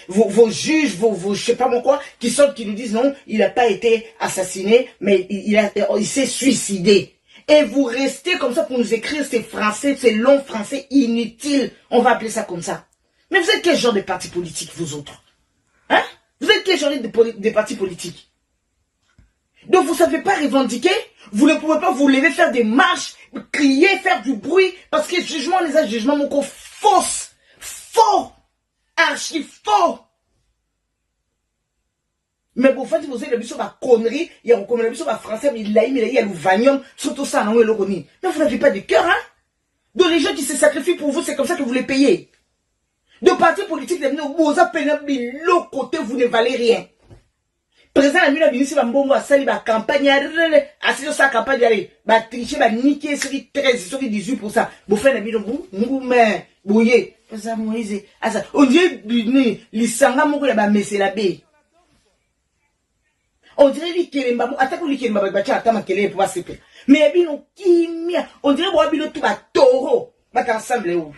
vos juges, vos je sais pas moi quoi, qui sortent, qui nous disent non, il n'a pas été assassiné, mais il s'est suicidé. Et vous restez comme ça pour nous écrire ces français, ces longs français inutiles. On va appeler ça comme ça. Mais vous êtes quel genre de parti politique, vous autres? Hein? Vous êtes quel genre de parti politique? Donc vous ne savez pas revendiquer, vous ne pouvez pas vous lever, faire des marches, crier, faire du bruit, parce que jugement, les jugements, mon corps, fausse, faux, archi faux. Mais vous faites vous avez sur la connerie, il y a comme la sur la français, mais il y a le vanium, surtout ça, non, le roni. Mais vous n'avez pas de cœur, hein? Donc les gens qui se sacrifient pour vous, c'est comme ça que vous les payez. De partis politiques, vous appelez l'autre côté, vous ne valez rien. Président la mine ici va mbongo asali ba campagne asili sa campagne ba tricher ba niquer sur 13 sur 18%. Vous faites la mine mais bouillé. Ça Moïse asa on dirait lisanga moko ya ba mesela be. On dirait l'ikelemba, attaque l'ikelemba, bacha atama kele pour passer. Mais bino kimia, on dirait bois bino tout ba toro, ba ensemble où.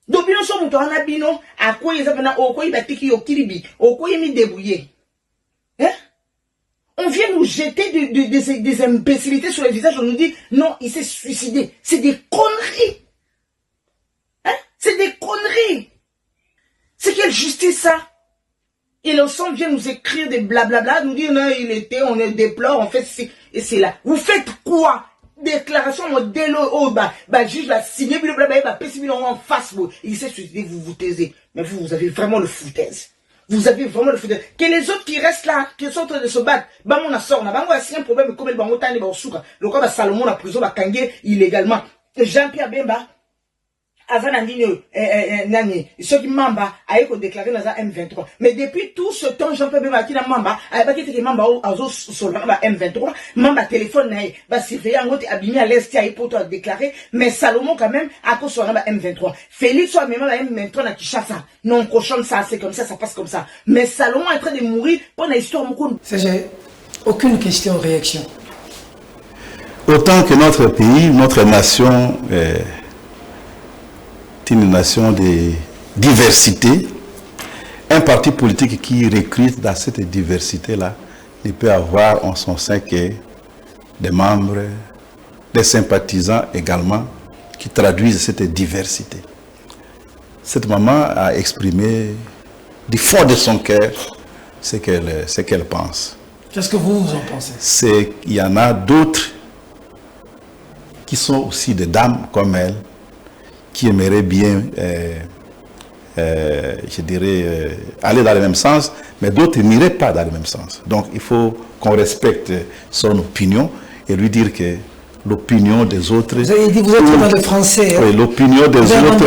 Donc bino so muto ana bino, à quoi ils appellent au quoi ils batiki yo kilibi, au quoi ils mi débrouiller. Hein? On vient nous jeter des imbécilités sur le visage, on nous dit non, il s'est suicidé. C'est des conneries. Hein? C'est des conneries. C'est quelle justice ça? Et l'ensemble vient nous écrire des blablabla, nous dire non, il était, on est déplore, on fait ci et c'est là. Vous faites quoi? Déclaration modèle, oh, juge va signer, blablabla, en face, il s'est suicidé, vous vous taisez. Mais vous avez vraiment le foutaise. Vous avez vraiment le foutaise. Que les autres qui restent là, qui sont en train de se battre, on a sort, on a un problème, comme le bangotan et Bansouka, le cas de Salomon, la prison, va kanguer illégalement. Jean-Pierre Bemba, avant nani ceux qui mamba a été déclaré dans la M23 mais depuis tout ce temps Jean-Pierre Bemba qui na mamba a pas été mamba aux sur la M23 mamba téléphone naï va surveiller en haut abîmé à l'est a pour toi déclarer mais Salomon quand même à cause sur la M23 Félix soit même la M23 na Kinshasa non cochon ça c'est comme ça passe comme ça mais Salomon est en train de mourir pour une histoire beaucoup j'ai aucune question réaction autant que notre pays notre nation une nation de diversité. Un parti politique qui recrute dans cette diversité-là, il peut avoir en son sein que des membres, des sympathisants également, qui traduisent cette diversité. Cette maman a exprimé du fond de son cœur ce qu'elle pense. Qu'est-ce que vous en pensez? C'est qu'il y en a d'autres qui sont aussi des dames comme elle, qui aimeraient bien, je dirais, aller dans le même sens, mais d'autres n'iraient pas dans le même sens. Donc il faut qu'on respecte son opinion et lui dire que l'opinion des autres... Vous avez dit, vous êtes dans le français. Hein? Oui, l'opinion des autres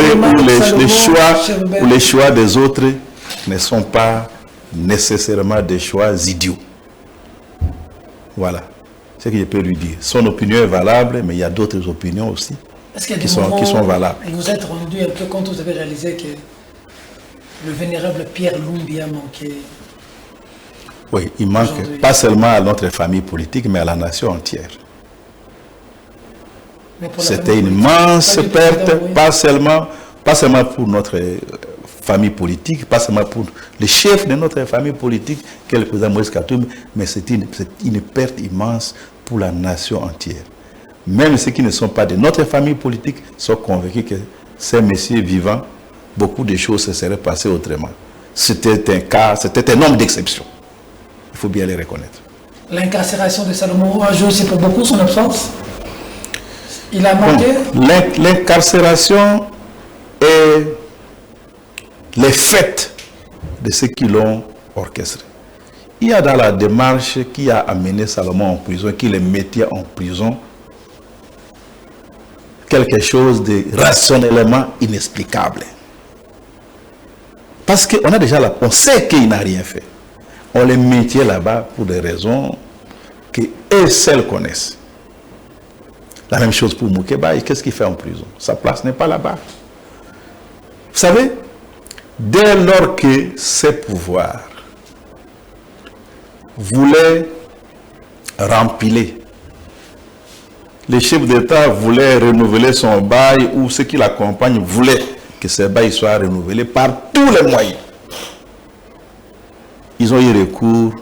ou les choix des autres ne sont pas nécessairement des choix idiots. Voilà, c'est ce que je peux lui dire. Son opinion est valable, mais il y a d'autres opinions aussi. Qui sont valables. Vous êtes rendu un peu quand vous avez réalisé que le vénérable Pierre Lumbi a manqué. Oui, il manque pas seulement à notre famille politique, mais à la nation entière. C'était une immense perte, pas seulement pour notre famille politique, pas seulement pour le chef de notre famille politique, qui est le président Moïse Katumbi, mais c'est une perte immense pour la nation entière. Même ceux qui ne sont pas de notre famille politique sont convaincus que ces messieurs vivants, beaucoup de choses se seraient passées autrement. C'était un homme d'exception. Il faut bien les reconnaître. L'incarcération de Salomon a joué aussi pour beaucoup son absence. Il a manqué. L'incarcération est l'effet de ceux qui l'ont orchestré. Il y a dans la démarche qui a amené Salomon en prison, qui le mettait en prison, quelque chose de rationnellement inexplicable. Parce qu'on a déjà on sait qu'il n'a rien fait. On les mettait là-bas pour des raisons qu'eux seuls connaissent. La même chose pour Moukeba. Et qu'est-ce qu'il fait en prison? Sa place n'est pas là-bas. Vous savez, dès lors que ces pouvoirs voulaient rempiler, les chefs d'État voulaient renouveler son bail, ou ceux qui l'accompagnent voulaient que ce bail soit renouvelé par tous les moyens. Ils ont eu recours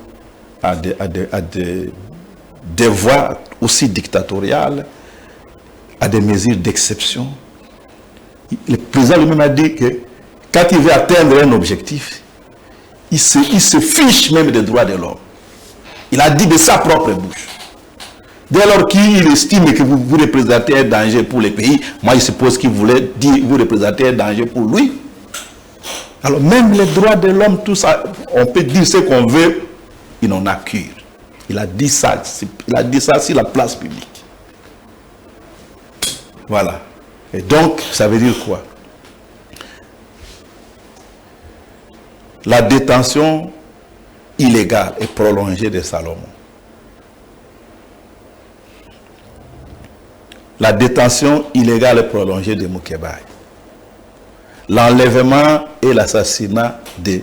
à des voies aussi dictatoriales, à des mesures d'exception. Le président lui-même a dit que quand il veut atteindre un objectif, il se fiche même des droits de l'homme. Il a dit de sa propre bouche. Dès lors qu'il estime que vous représentez un danger pour le pays, moi je suppose qu'il voulait dire que vous représentez un danger pour lui. Alors même les droits de l'homme, tout ça, on peut dire ce qu'on veut, il n'en a cure. Il a dit ça sur la place publique. Voilà. Et donc, ça veut dire quoi? La détention illégale et prolongée de Salomon. La détention illégale et prolongée de Moukeba. L'enlèvement et l'assassinat de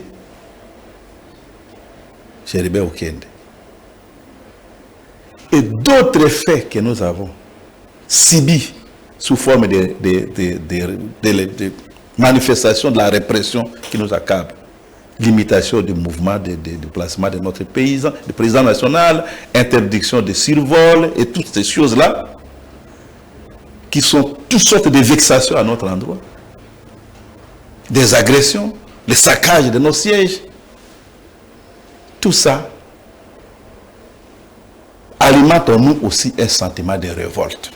Chéribé Okende. Et d'autres faits que nous avons subis sous forme de manifestations de la répression qui nous accable. Limitation du mouvement de déplacement de notre paysan, du président national, interdiction de survol et toutes ces choses-là qui sont toutes sortes de vexations à notre endroit. Des agressions, les saccages de nos sièges. Tout ça alimente en nous aussi un sentiment de révolte.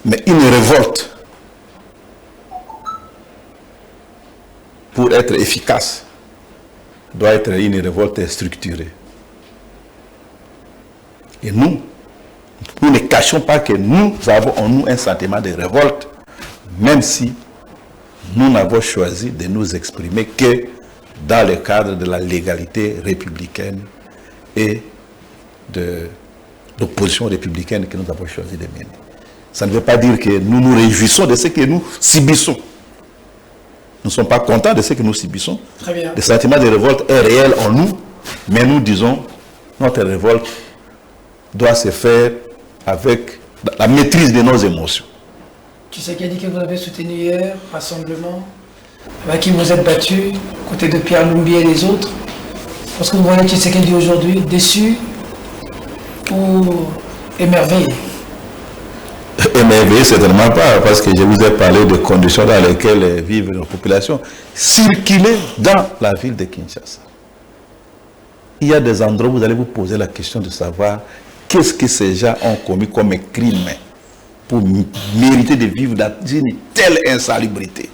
Mais une révolte, pour être efficace, doit être une révolte structurée. Et nous ne cachons pas que nous avons en nous un sentiment de révolte, même si nous n'avons choisi de nous exprimer que dans le cadre de la légalité républicaine et de l'opposition républicaine que nous avons choisi de mener. Ça ne veut pas dire que nous nous réjouissons de ce que nous subissons. Nous ne sommes pas contents de ce que nous subissons. Très bien. Le sentiment de révolte est réel en nous, mais nous disons notre révolte doit se faire avec la maîtrise de nos émotions. Tu sais qui a dit que vous avez soutenu hier, rassemblement, avec qui vous êtes battu, côté de Pierre Lumbi et les autres. Parce que vous voyez Tshisekedi aujourd'hui, déçu ou émerveillé? Émerveillé, certainement pas, parce que je vous ai parlé des conditions dans lesquelles vivent nos populations. Circuler dans la ville de Kinshasa. Il y a des endroits où vous allez vous poser la question de savoir qu'est-ce que ces gens ont commis comme crime pour mériter de vivre dans une telle insalubrité.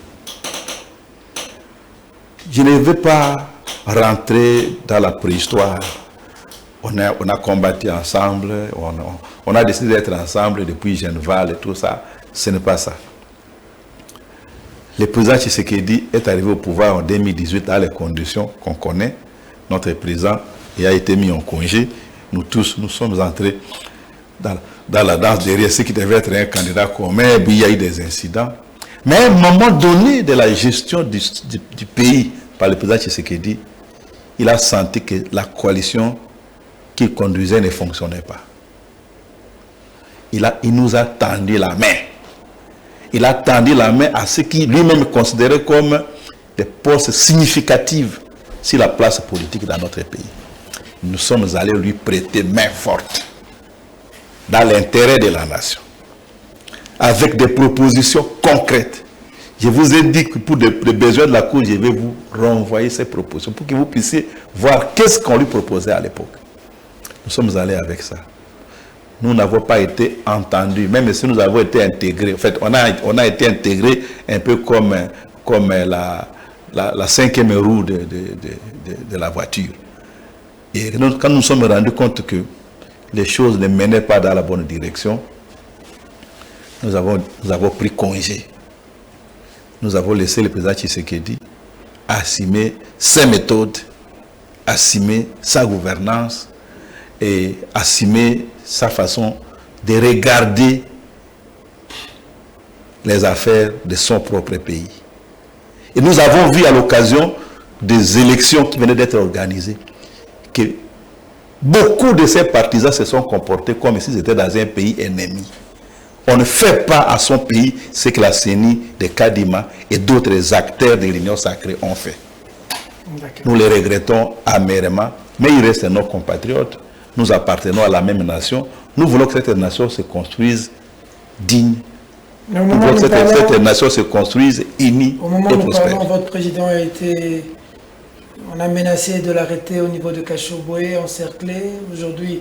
Je ne veux pas rentrer dans la préhistoire. On a combattu ensemble, on a décidé d'être ensemble depuis Genval et tout ça. Ce n'est pas ça. Le président Tshisekedi est arrivé au pouvoir en 2018 dans les conditions qu'on connaît. Notre président a été mis en congé. Nous tous, nous sommes entrés dans la danse derrière ce qui devait être un candidat commun. Puis il y a eu des incidents. Mais à un moment donné de la gestion du pays par le président Tshisekedi, il a senti que la coalition qu'il conduisait ne fonctionnait pas. Il nous a tendu la main. il a tendu la main à ce qui lui-même considérait comme des postes significatifs sur la place politique dans notre pays. Nous sommes allés lui prêter main forte dans l'intérêt de la nation, avec des propositions concrètes. Je vous ai dit que pour les besoins de la Cour, je vais vous renvoyer ces propositions pour que vous puissiez voir qu'est-ce qu'on lui proposait à l'époque. Nous sommes allés avec ça. Nous n'avons pas été entendus, même si nous avons été intégrés. En fait, on a été intégrés un peu comme la cinquième roue de la voiture. Et quand nous nous sommes rendus compte que les choses ne menaient pas dans la bonne direction, nous avons pris congé. Nous avons laissé le président Tshisekedi assumer ses méthodes, assumer sa gouvernance et assumer sa façon de regarder les affaires de son propre pays. Et nous avons vu à l'occasion des élections qui venaient d'être organisées que beaucoup de ces partisans se sont comportés comme s'ils étaient dans un pays ennemi. On ne fait pas à son pays ce que la CENI de Kadima et d'autres acteurs de l'Union sacrée ont fait. Nous les regrettons amèrement, mais ils restent nos compatriotes. Nous appartenons à la même nation. Nous voulons que cette nation se construise digne. Nous voulons que cette nation se construise unie au moment et où nous prospère. parlons, votre président a été... On a menacé de l'arrêter au niveau de Kachoboué, encerclé. Aujourd'hui,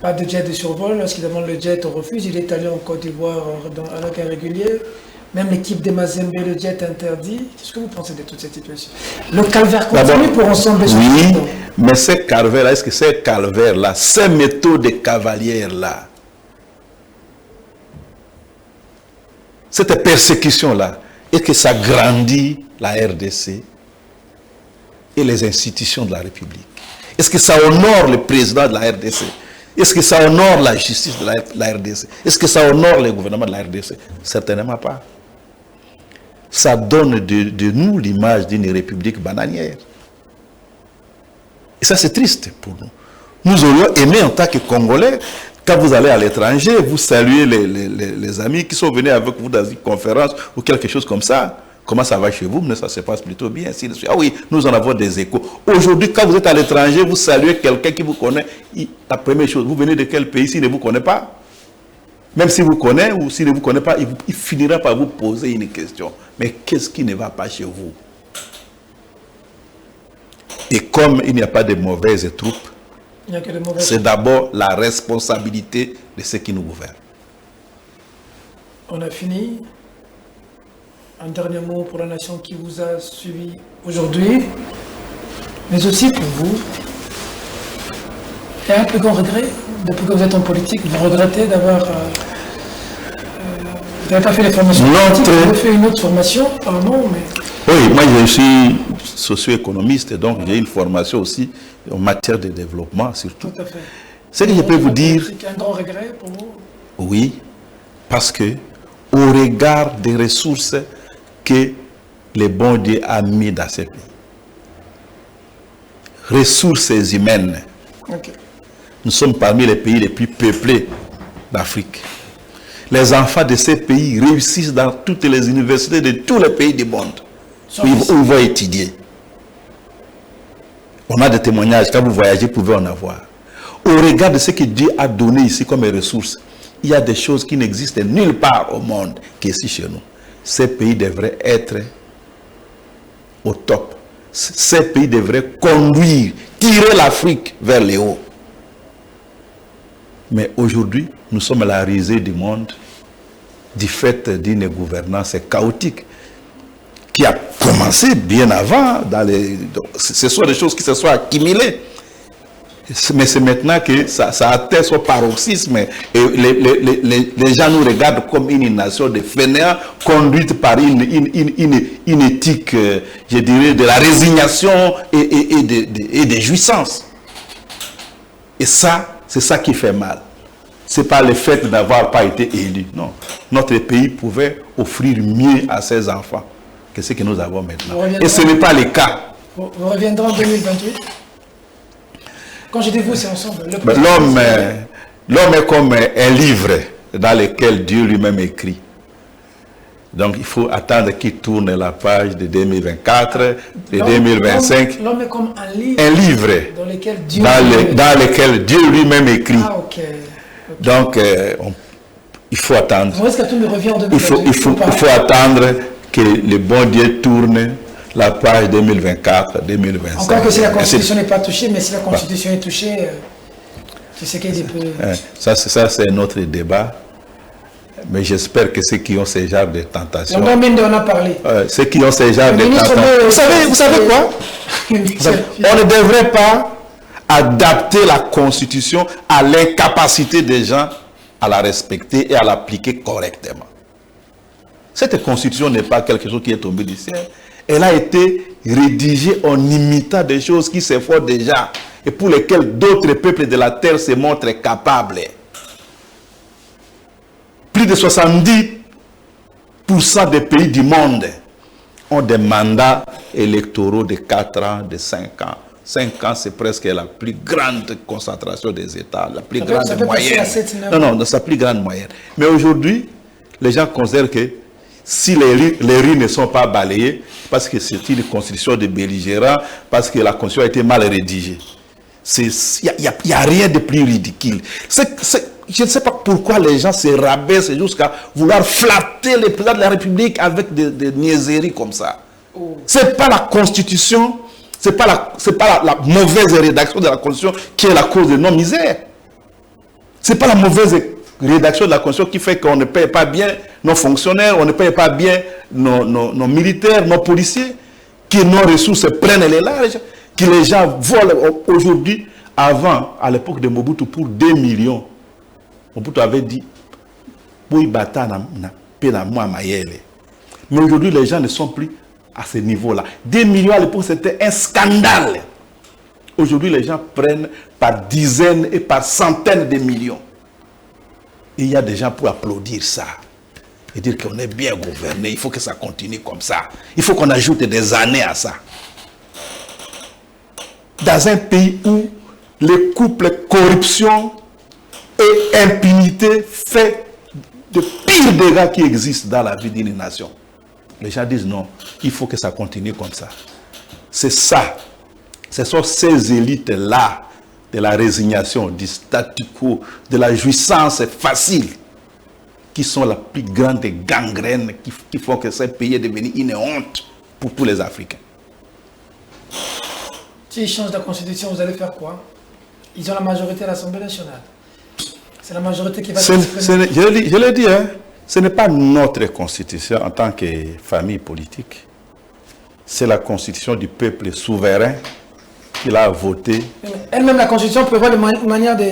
pas de jet de survol. Lorsqu'il demande le jet, on refuse. Il est allé en Côte d'Ivoire avec un régulier. Même l'équipe de Mazembe, le jet interdit. Qu'est-ce que vous pensez de toute cette situation? Le calvaire continue pour ensemble. Oui, mais ces calvaires-là, est-ce que ces calvaires-là, ces méthodes cavalières-là, cette persécution-là, est-ce que ça grandit la RDC et les institutions de la République? Est-ce que ça honore le président de la RDC? Est-ce que ça honore la justice de la RDC? Est-ce que ça honore le gouvernement de la RDC? Certainement pas. Ça donne de nous l'image d'une république bananière. Et ça, c'est triste pour nous. Nous aurions aimé, en tant que Congolais, quand vous allez à l'étranger, vous saluez les amis qui sont venus avec vous dans une conférence ou quelque chose comme ça. Comment ça va chez vous? Mais ça se passe plutôt bien. Ah oui, nous en avons des échos. Aujourd'hui, quand vous êtes à l'étranger, vous saluez quelqu'un qui vous connaît. La première chose, vous venez de quel pays s'il ne vous connaît pas? Même s'il vous connaît ou s'il ne vous connaît pas, il finira par vous poser une question. Mais qu'est-ce qui ne va pas chez vous? Et comme il n'y a pas de mauvaises troupes, c'est d'abord la responsabilité de ceux qui nous gouvernent. On a fini. Un dernier mot pour la nation qui vous a suivi aujourd'hui, mais aussi pour vous. Il y a un plus grand regret, depuis que vous êtes en politique, vous regrettez d'avoir... vous n'avez pas fait les formations politiques, vous avez fait une autre formation, apparemment, mais... Oui, moi je suis socio-économiste, donc j'ai une formation aussi en matière de développement, surtout. Tout à fait. Ce que je peux vous dire... C'est un grand regret pour vous? Oui, parce que au regard des ressources que le bon Dieu a mis dans ces pays, ressources humaines, Okay. Nous sommes parmi les pays les plus peuplés d'Afrique. Les enfants de ces pays réussissent dans toutes les universités de tous les pays du monde où ils vont étudier. On a des témoignages, quand vous voyagez, vous pouvez en avoir. Au regard de ce que Dieu a donné ici comme ressources, il y a des choses qui n'existent nulle part au monde qu'ici chez nous. Ces pays devraient être au top. Ces pays devraient conduire, tirer l'Afrique vers le haut. Mais aujourd'hui, nous sommes à la risée du monde du fait d'une gouvernance chaotique qui a commencé bien avant. Ce sont des choses qui se sont accumulées. Mais c'est maintenant que ça atteint son paroxysme et les gens nous regardent comme une nation de fainéants conduite par une éthique, je dirais, de la résignation et de jouissance. Et ça, c'est ça qui fait mal. Ce n'est pas le fait d'avoir pas été élu. Non. Notre pays pouvait offrir mieux à ses enfants que ce que nous avons maintenant. Et ce n'est pas le cas. Vous reviendrez en 2028 ? Quand je dis vous, c'est ensemble. L'homme est comme un livre dans lequel Dieu lui-même écrit. Donc il faut attendre qu'il tourne la page de 2024, de 2025. L'homme est comme un livre dans lequel Dieu lui-même écrit. Ah, ok. Donc il faut attendre. Est-ce que tout me revient en 2024? Il faut attendre que le bon Dieu tourne la page 2024, 2025. Encore que si la Constitution n'est pas touchée, mais si la Constitution est touchée, tu sais qu'il peut... Ça c'est un autre débat. Mais j'espère que ceux qui ont ce genre de tentations... On a parlé. Ceux qui ont ce genre de tentations... Vous savez quoi? On ne devrait pas adapter la Constitution à l'incapacité des gens à la respecter et à l'appliquer correctement. Cette Constitution n'est pas quelque chose qui est tombé du ciel. Elle a été rédigée en imitant des choses qui se font déjà et pour lesquelles d'autres peuples de la terre se montrent capables. Plus de 70% des pays du monde ont des mandats électoraux de 4 ans, de 5 ans. 5 ans, c'est presque la plus grande concentration des États, la plus grande moyenne. Non, sa plus grande moyenne. Mais aujourd'hui, les gens considèrent que si les rues ne sont pas balayées, parce que c'est une constitution de belligérants, parce que la constitution a été mal rédigée. Il n'y a rien de plus ridicule. Je ne sais pas pourquoi les gens se rabaissent jusqu'à vouloir flatter les présidents de la République avec des niaiseries comme ça. Ce n'est pas la Constitution, ce n'est pas la mauvaise rédaction de la Constitution qui est la cause de nos misères. Ce n'est pas la mauvaise rédaction de la Constitution qui fait qu'on ne paye pas bien nos fonctionnaires, on ne paye pas bien nos militaires, nos policiers, que nos ressources prennent les larges, que les gens volent aujourd'hui. Avant, à l'époque de Mobutu, pour 2 millions, Mobutu avait dit, mais aujourd'hui, les gens ne sont plus à ce niveau-là. 2 millions à l'époque, c'était un scandale. Aujourd'hui, les gens prennent par dizaines et par centaines de millions. Et il y a des gens pour applaudir ça. Et dire qu'on est bien gouverné. Il faut que ça continue comme ça. Il faut qu'on ajoute des années à ça. Dans un pays où les couples corruption et impunité fait de pires dégâts qui existent dans la vie d'une nation. Les gens disent non, il faut que ça continue comme ça. C'est ça. Ce sont ces élites-là de la résignation, du statu quo, de la jouissance facile, qui sont la plus grande gangrène qui font que ce pays est devenu une honte pour tous les Africains. S'ils changent la Constitution, vous allez faire quoi? Ils ont la majorité à l'Assemblée nationale. C'est la majorité qui va s'exprimer. Je l'ai dit, hein, ce n'est pas notre Constitution en tant que famille politique. C'est la Constitution du peuple souverain qui l'a votée. Elle-même, la Constitution prévoit de manière de...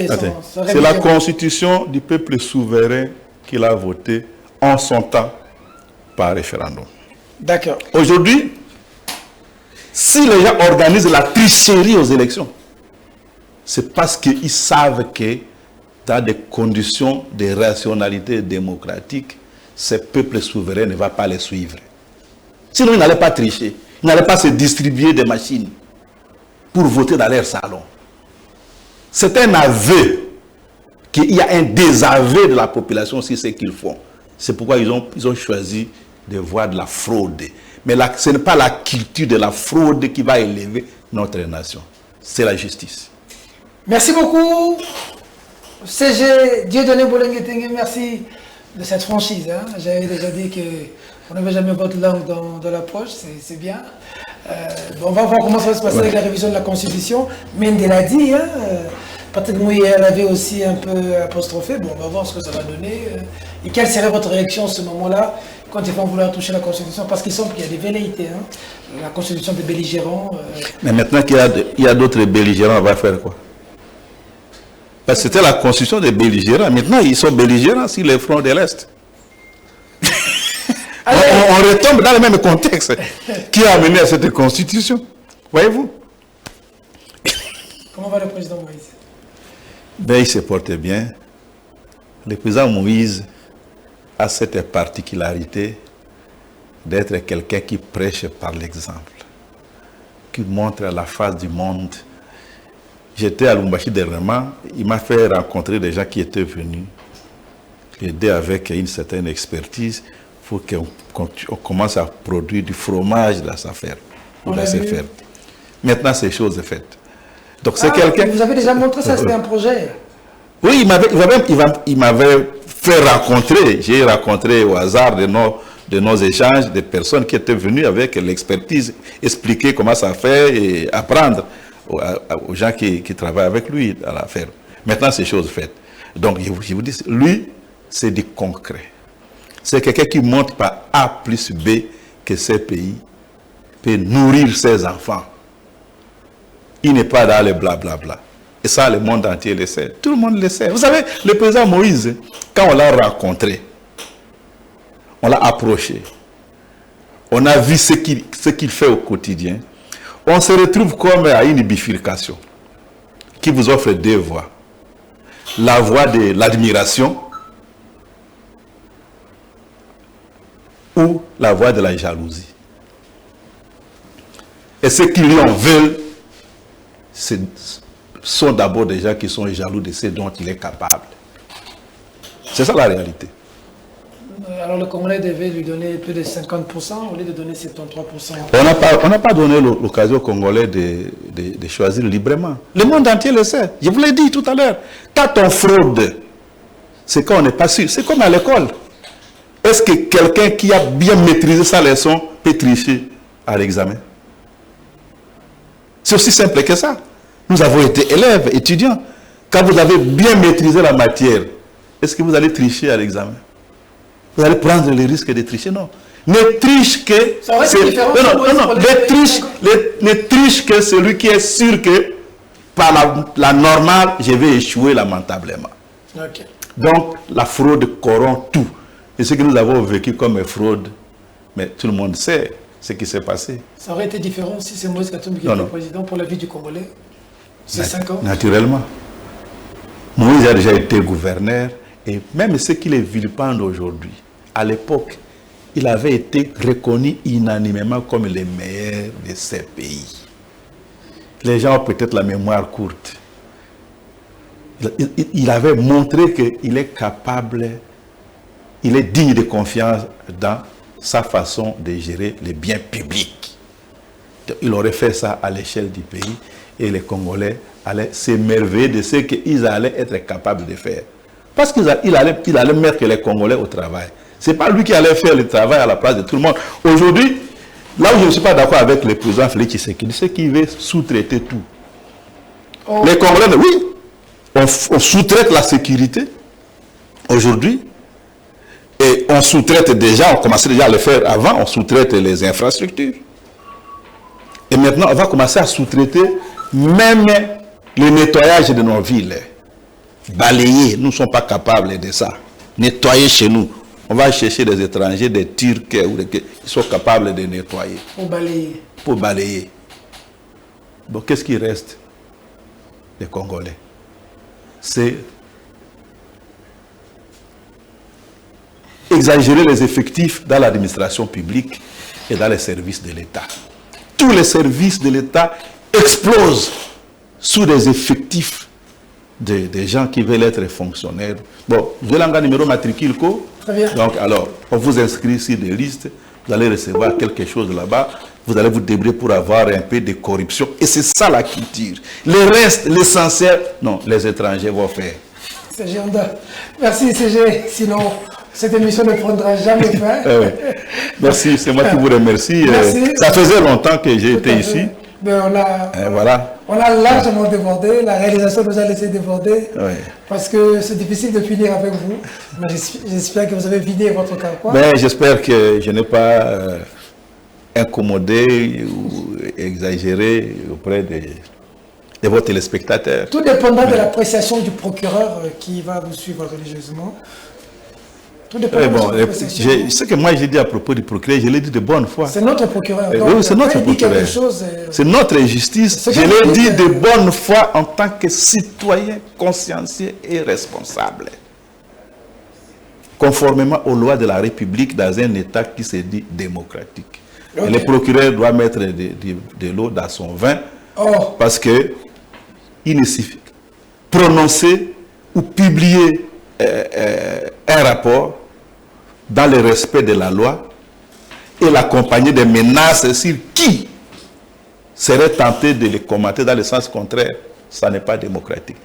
C'est la Constitution du peuple souverain qui l'a votée en son temps par référendum. D'accord. Aujourd'hui, si les gens organisent la tricherie aux élections, c'est parce qu'ils savent que dans des conditions de rationalité démocratique, ce peuple souverain ne va pas les suivre. Sinon, ils n'allaient pas tricher. Ils n'allaient pas se distribuer des machines pour voter dans leur salon. C'est un aveu qu'il y a un désaveu de la population sur ce qu'ils font. C'est pourquoi ils ont choisi de voir de la fraude. Mais ce n'est pas la culture de la fraude qui va élever notre nation. C'est la justice. Merci beaucoup. CG Dieudonné Bolenge-Tengue, merci de cette franchise. Hein. J'avais déjà dit qu'on n'avait jamais votre langue dans la poche, c'est bien. On va voir comment ça va se passer avec la révision de la Constitution. Mende l'a dit, hein, peut-être Mouye l'avait aussi un peu apostrophé. Bon, on va voir ce que ça va donner. Et quelle serait votre réaction à ce moment-là, quand ils vont vouloir toucher la Constitution? Parce qu'il semble qu'il y a des velléités. Hein. La Constitution des belligérants. Mais maintenant qu'il y a d'autres belligérants, on va faire quoi? Parce que c'était la Constitution des belligérants. Maintenant, ils sont belligérants sur les fronts de l'Est. on retombe dans le même contexte. Qui a amené à cette Constitution? Voyez-vous? Comment va le président Moïse? Ben, il se porte bien. Le président Moïse a cette particularité d'être quelqu'un qui prêche par l'exemple, qui montre à la face du monde. J'étais à Lubumbashi dernièrement, il m'a fait rencontrer des gens qui étaient venus aider avec une certaine expertise faut qu'on commence à produire du fromage dans sa ferme. Dans ses fermes. Maintenant, ces choses sont faites. Donc, c'est quelqu'un... Vous avez déjà montré ça, c'était un projet. Oui, il m'avait fait rencontrer. J'ai rencontré au hasard de nos échanges des personnes qui étaient venues avec l'expertise, expliquer comment ça fait et apprendre aux gens qui travaillent avec lui à la ferme. Maintenant, ces choses faites. Donc, je vous dis, lui, c'est du concret. C'est quelqu'un qui montre par A plus B que ces pays peut nourrir ses enfants. Il n'est pas dans les blablabla. Et ça, le monde entier le sait. Tout le monde le sait. Vous savez, le président Moïse, quand on l'a rencontré, on l'a approché, on a vu ce qu'il fait au quotidien, on se retrouve comme à une bifurcation qui vous offre deux voies. La voie de l'admiration ou la voie de la jalousie. Et ceux qui lui en veulent sont d'abord des gens qui sont jaloux de ce dont il est capable. C'est ça la réalité. Alors le Congolais devait lui donner plus de 50% au lieu de donner 73%. On n'a pas donné l'occasion aux Congolais de choisir librement. Le monde entier le sait. Je vous l'ai dit tout à l'heure. Quand on fraude, c'est quand on n'est pas sûr. C'est comme à l'école. Est-ce que quelqu'un qui a bien maîtrisé sa leçon peut tricher à l'examen? C'est aussi simple que ça. Nous avons été élèves, étudiants. Quand vous avez bien maîtrisé la matière, est-ce que vous allez tricher à l'examen? Vous allez prendre le risque de tricher? Non. Ne triche que... Ne triche que celui qui est sûr que par la normale, je vais échouer lamentablement. Okay. Donc, la fraude corrompt tout. Et ce que nous avons vécu comme fraude, mais tout le monde sait ce qui s'est passé. Ça aurait été différent si c'est Moïse Katumbi qui était président pour la vie du Congolais. C'est 5 ans. Naturellement. Moïse a déjà été gouverneur, et même ceux qui les vilipendent aujourd'hui, à l'époque, il avait été reconnu unanimement comme le meilleur de ces pays. Les gens ont peut-être la mémoire courte. Il avait montré qu'il est capable, il est digne de confiance dans sa façon de gérer les biens publics. Il aurait fait ça à l'échelle du pays et les Congolais allaient s'émerveiller de ce qu'ils allaient être capables de faire. Parce qu'il allait mettre les Congolais au travail. Ce n'est pas lui qui allait faire le travail à la place de tout le monde. Aujourd'hui, là où je ne suis pas d'accord avec le président Félix Tshisekedi, c'est qu'il veut sous-traiter tout. Oh. Les Congolais, oui, on sous-traite la sécurité aujourd'hui. Et on sous-traite déjà, on commençait déjà à le faire avant, on sous-traite les infrastructures. Et maintenant, on va commencer à sous-traiter même le nettoyage de nos villes. Balayer, nous ne sommes pas capables de ça. Nettoyer chez nous. On va chercher des étrangers, des Turcs, qui sont capables de nettoyer. Pour balayer. Pour balayer. Donc, qu'est-ce qui reste? Les Congolais. C'est exagérer les effectifs dans l'administration publique et dans les services de l'État. Tous les services de l'État explosent sous des effectifs des gens qui veulent être fonctionnaires. Bon, je l'ai numéro matricule. Très bien. Donc, alors, on vous inscrit sur des listes, vous allez recevoir quelque chose là-bas, vous allez vous débrouiller pour avoir un peu de corruption. Et c'est ça la culture. Le reste, l'essentiel, non, les étrangers vont faire. C'est génial. Merci, CG. Sinon, cette émission ne prendra jamais fin. Merci, c'est moi qui vous remercie. Ça faisait longtemps que j'ai été ici. Mais on a largement débordé, la réalisation nous a laissé déborder, parce que c'est difficile de finir avec vous. Mais j'espère que vous avez vidé votre carquois. J'espère que je n'ai pas incommodé ou exagéré auprès de vos téléspectateurs. Tout dépendra de l'appréciation du procureur qui va vous suivre religieusement. Ce que moi j'ai dit à propos du procureur, je l'ai dit de bonne foi. C'est notre procureur. Oui, c'est notre procureur. C'est notre justice. Je l'ai dit de bonne foi en tant que citoyen consciencieux et responsable. Conformément aux lois de la République dans un État qui se dit démocratique. Et le procureur doit mettre de l'eau dans son vin parce que il ne suffit prononcer ou publier un rapport dans le respect de la loi et l'accompagner des menaces sur qui serait tenté de les commenter dans le sens contraire. Ça n'est pas démocratique.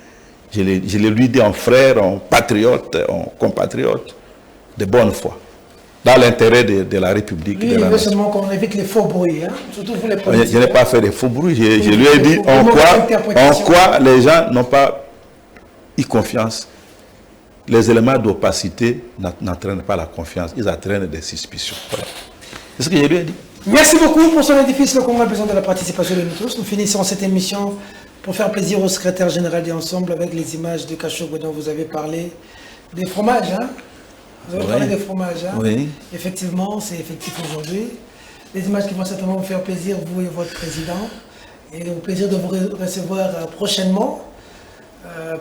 Je le lui dis en frère, en patriote, en compatriote, de bonne foi, dans l'intérêt de la République. Lui, il veut seulement qu'on évite les faux bruits, hein? Surtout vous les politiciens. Je n'ai pas fait de faux bruits, je lui ai dit en quoi les gens n'ont pas eu confiance. Les éléments d'opacité n'entraînent pas la confiance, ils entraînent des suspicions. Voilà. C'est ce que je lui ai dit. Merci beaucoup pour son édifice. Le Congo a besoin de la participation de nous tous. Nous finissons cette émission pour faire plaisir au secrétaire général d'Ensemble avec les images de Kashogbe dont vous avez parlé. Des fromages, hein? Vous avez parlé des fromages, hein? Oui. Effectivement, c'est effectif aujourd'hui. Des images qui vont certainement vous faire plaisir, vous et votre président. Et au plaisir de vous recevoir prochainement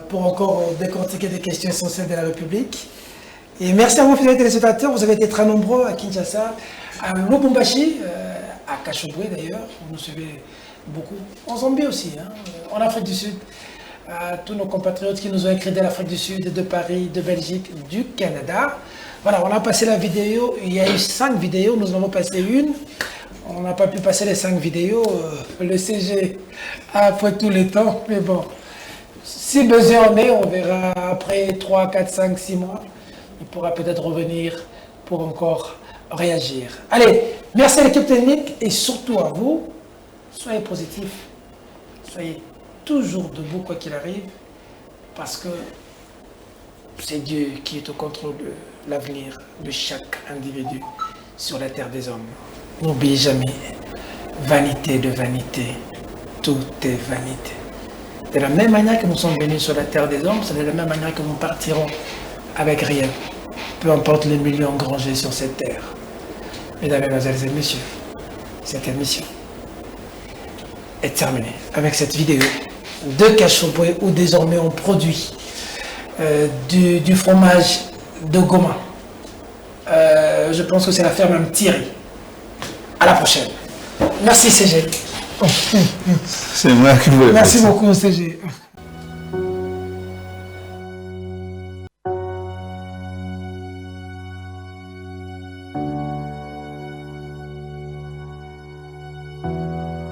pour encore décortiquer des questions essentielles de la République. Et merci à vous, fidèles téléspectateurs. Vous avez été très nombreux à Kinshasa, à Lubumbashi, à Kashogbe d'ailleurs. Vous nous suivez beaucoup. En Zambie aussi, hein, en Afrique du Sud. À tous nos compatriotes qui nous ont écrit de l'Afrique du Sud, de Paris, de Belgique, du Canada. Voilà, on a passé la vidéo. Il y a eu 5 vidéos. Nous en avons passé une. On n'a pas pu passer les 5 vidéos. Le CG a pris tous les temps. Mais bon, si besoin en est, on verra après 3, 4, 5, 6 mois. Il pourra peut-être revenir pour encore réagir. Allez, merci à l'équipe technique et surtout à vous. Soyez positifs. Soyez toujours debout quoi qu'il arrive. Parce que c'est Dieu qui est au contrôle de l'avenir de chaque individu sur la terre des hommes. N'oubliez jamais, vanité de vanité, tout est vanité. De la même manière que nous sommes venus sur la terre des hommes, c'est de la même manière que nous partirons avec rien. Peu importe les millions engrangés sur cette terre. Mesdames, Mesdemoiselles et Messieurs, cette émission est terminée avec cette vidéo de Kashogbe où désormais on produit du fromage de Goma. Je pense que c'est la ferme Thierry. À la prochaine. Merci CG. C'est moi qui vous remercie. Merci beaucoup CG.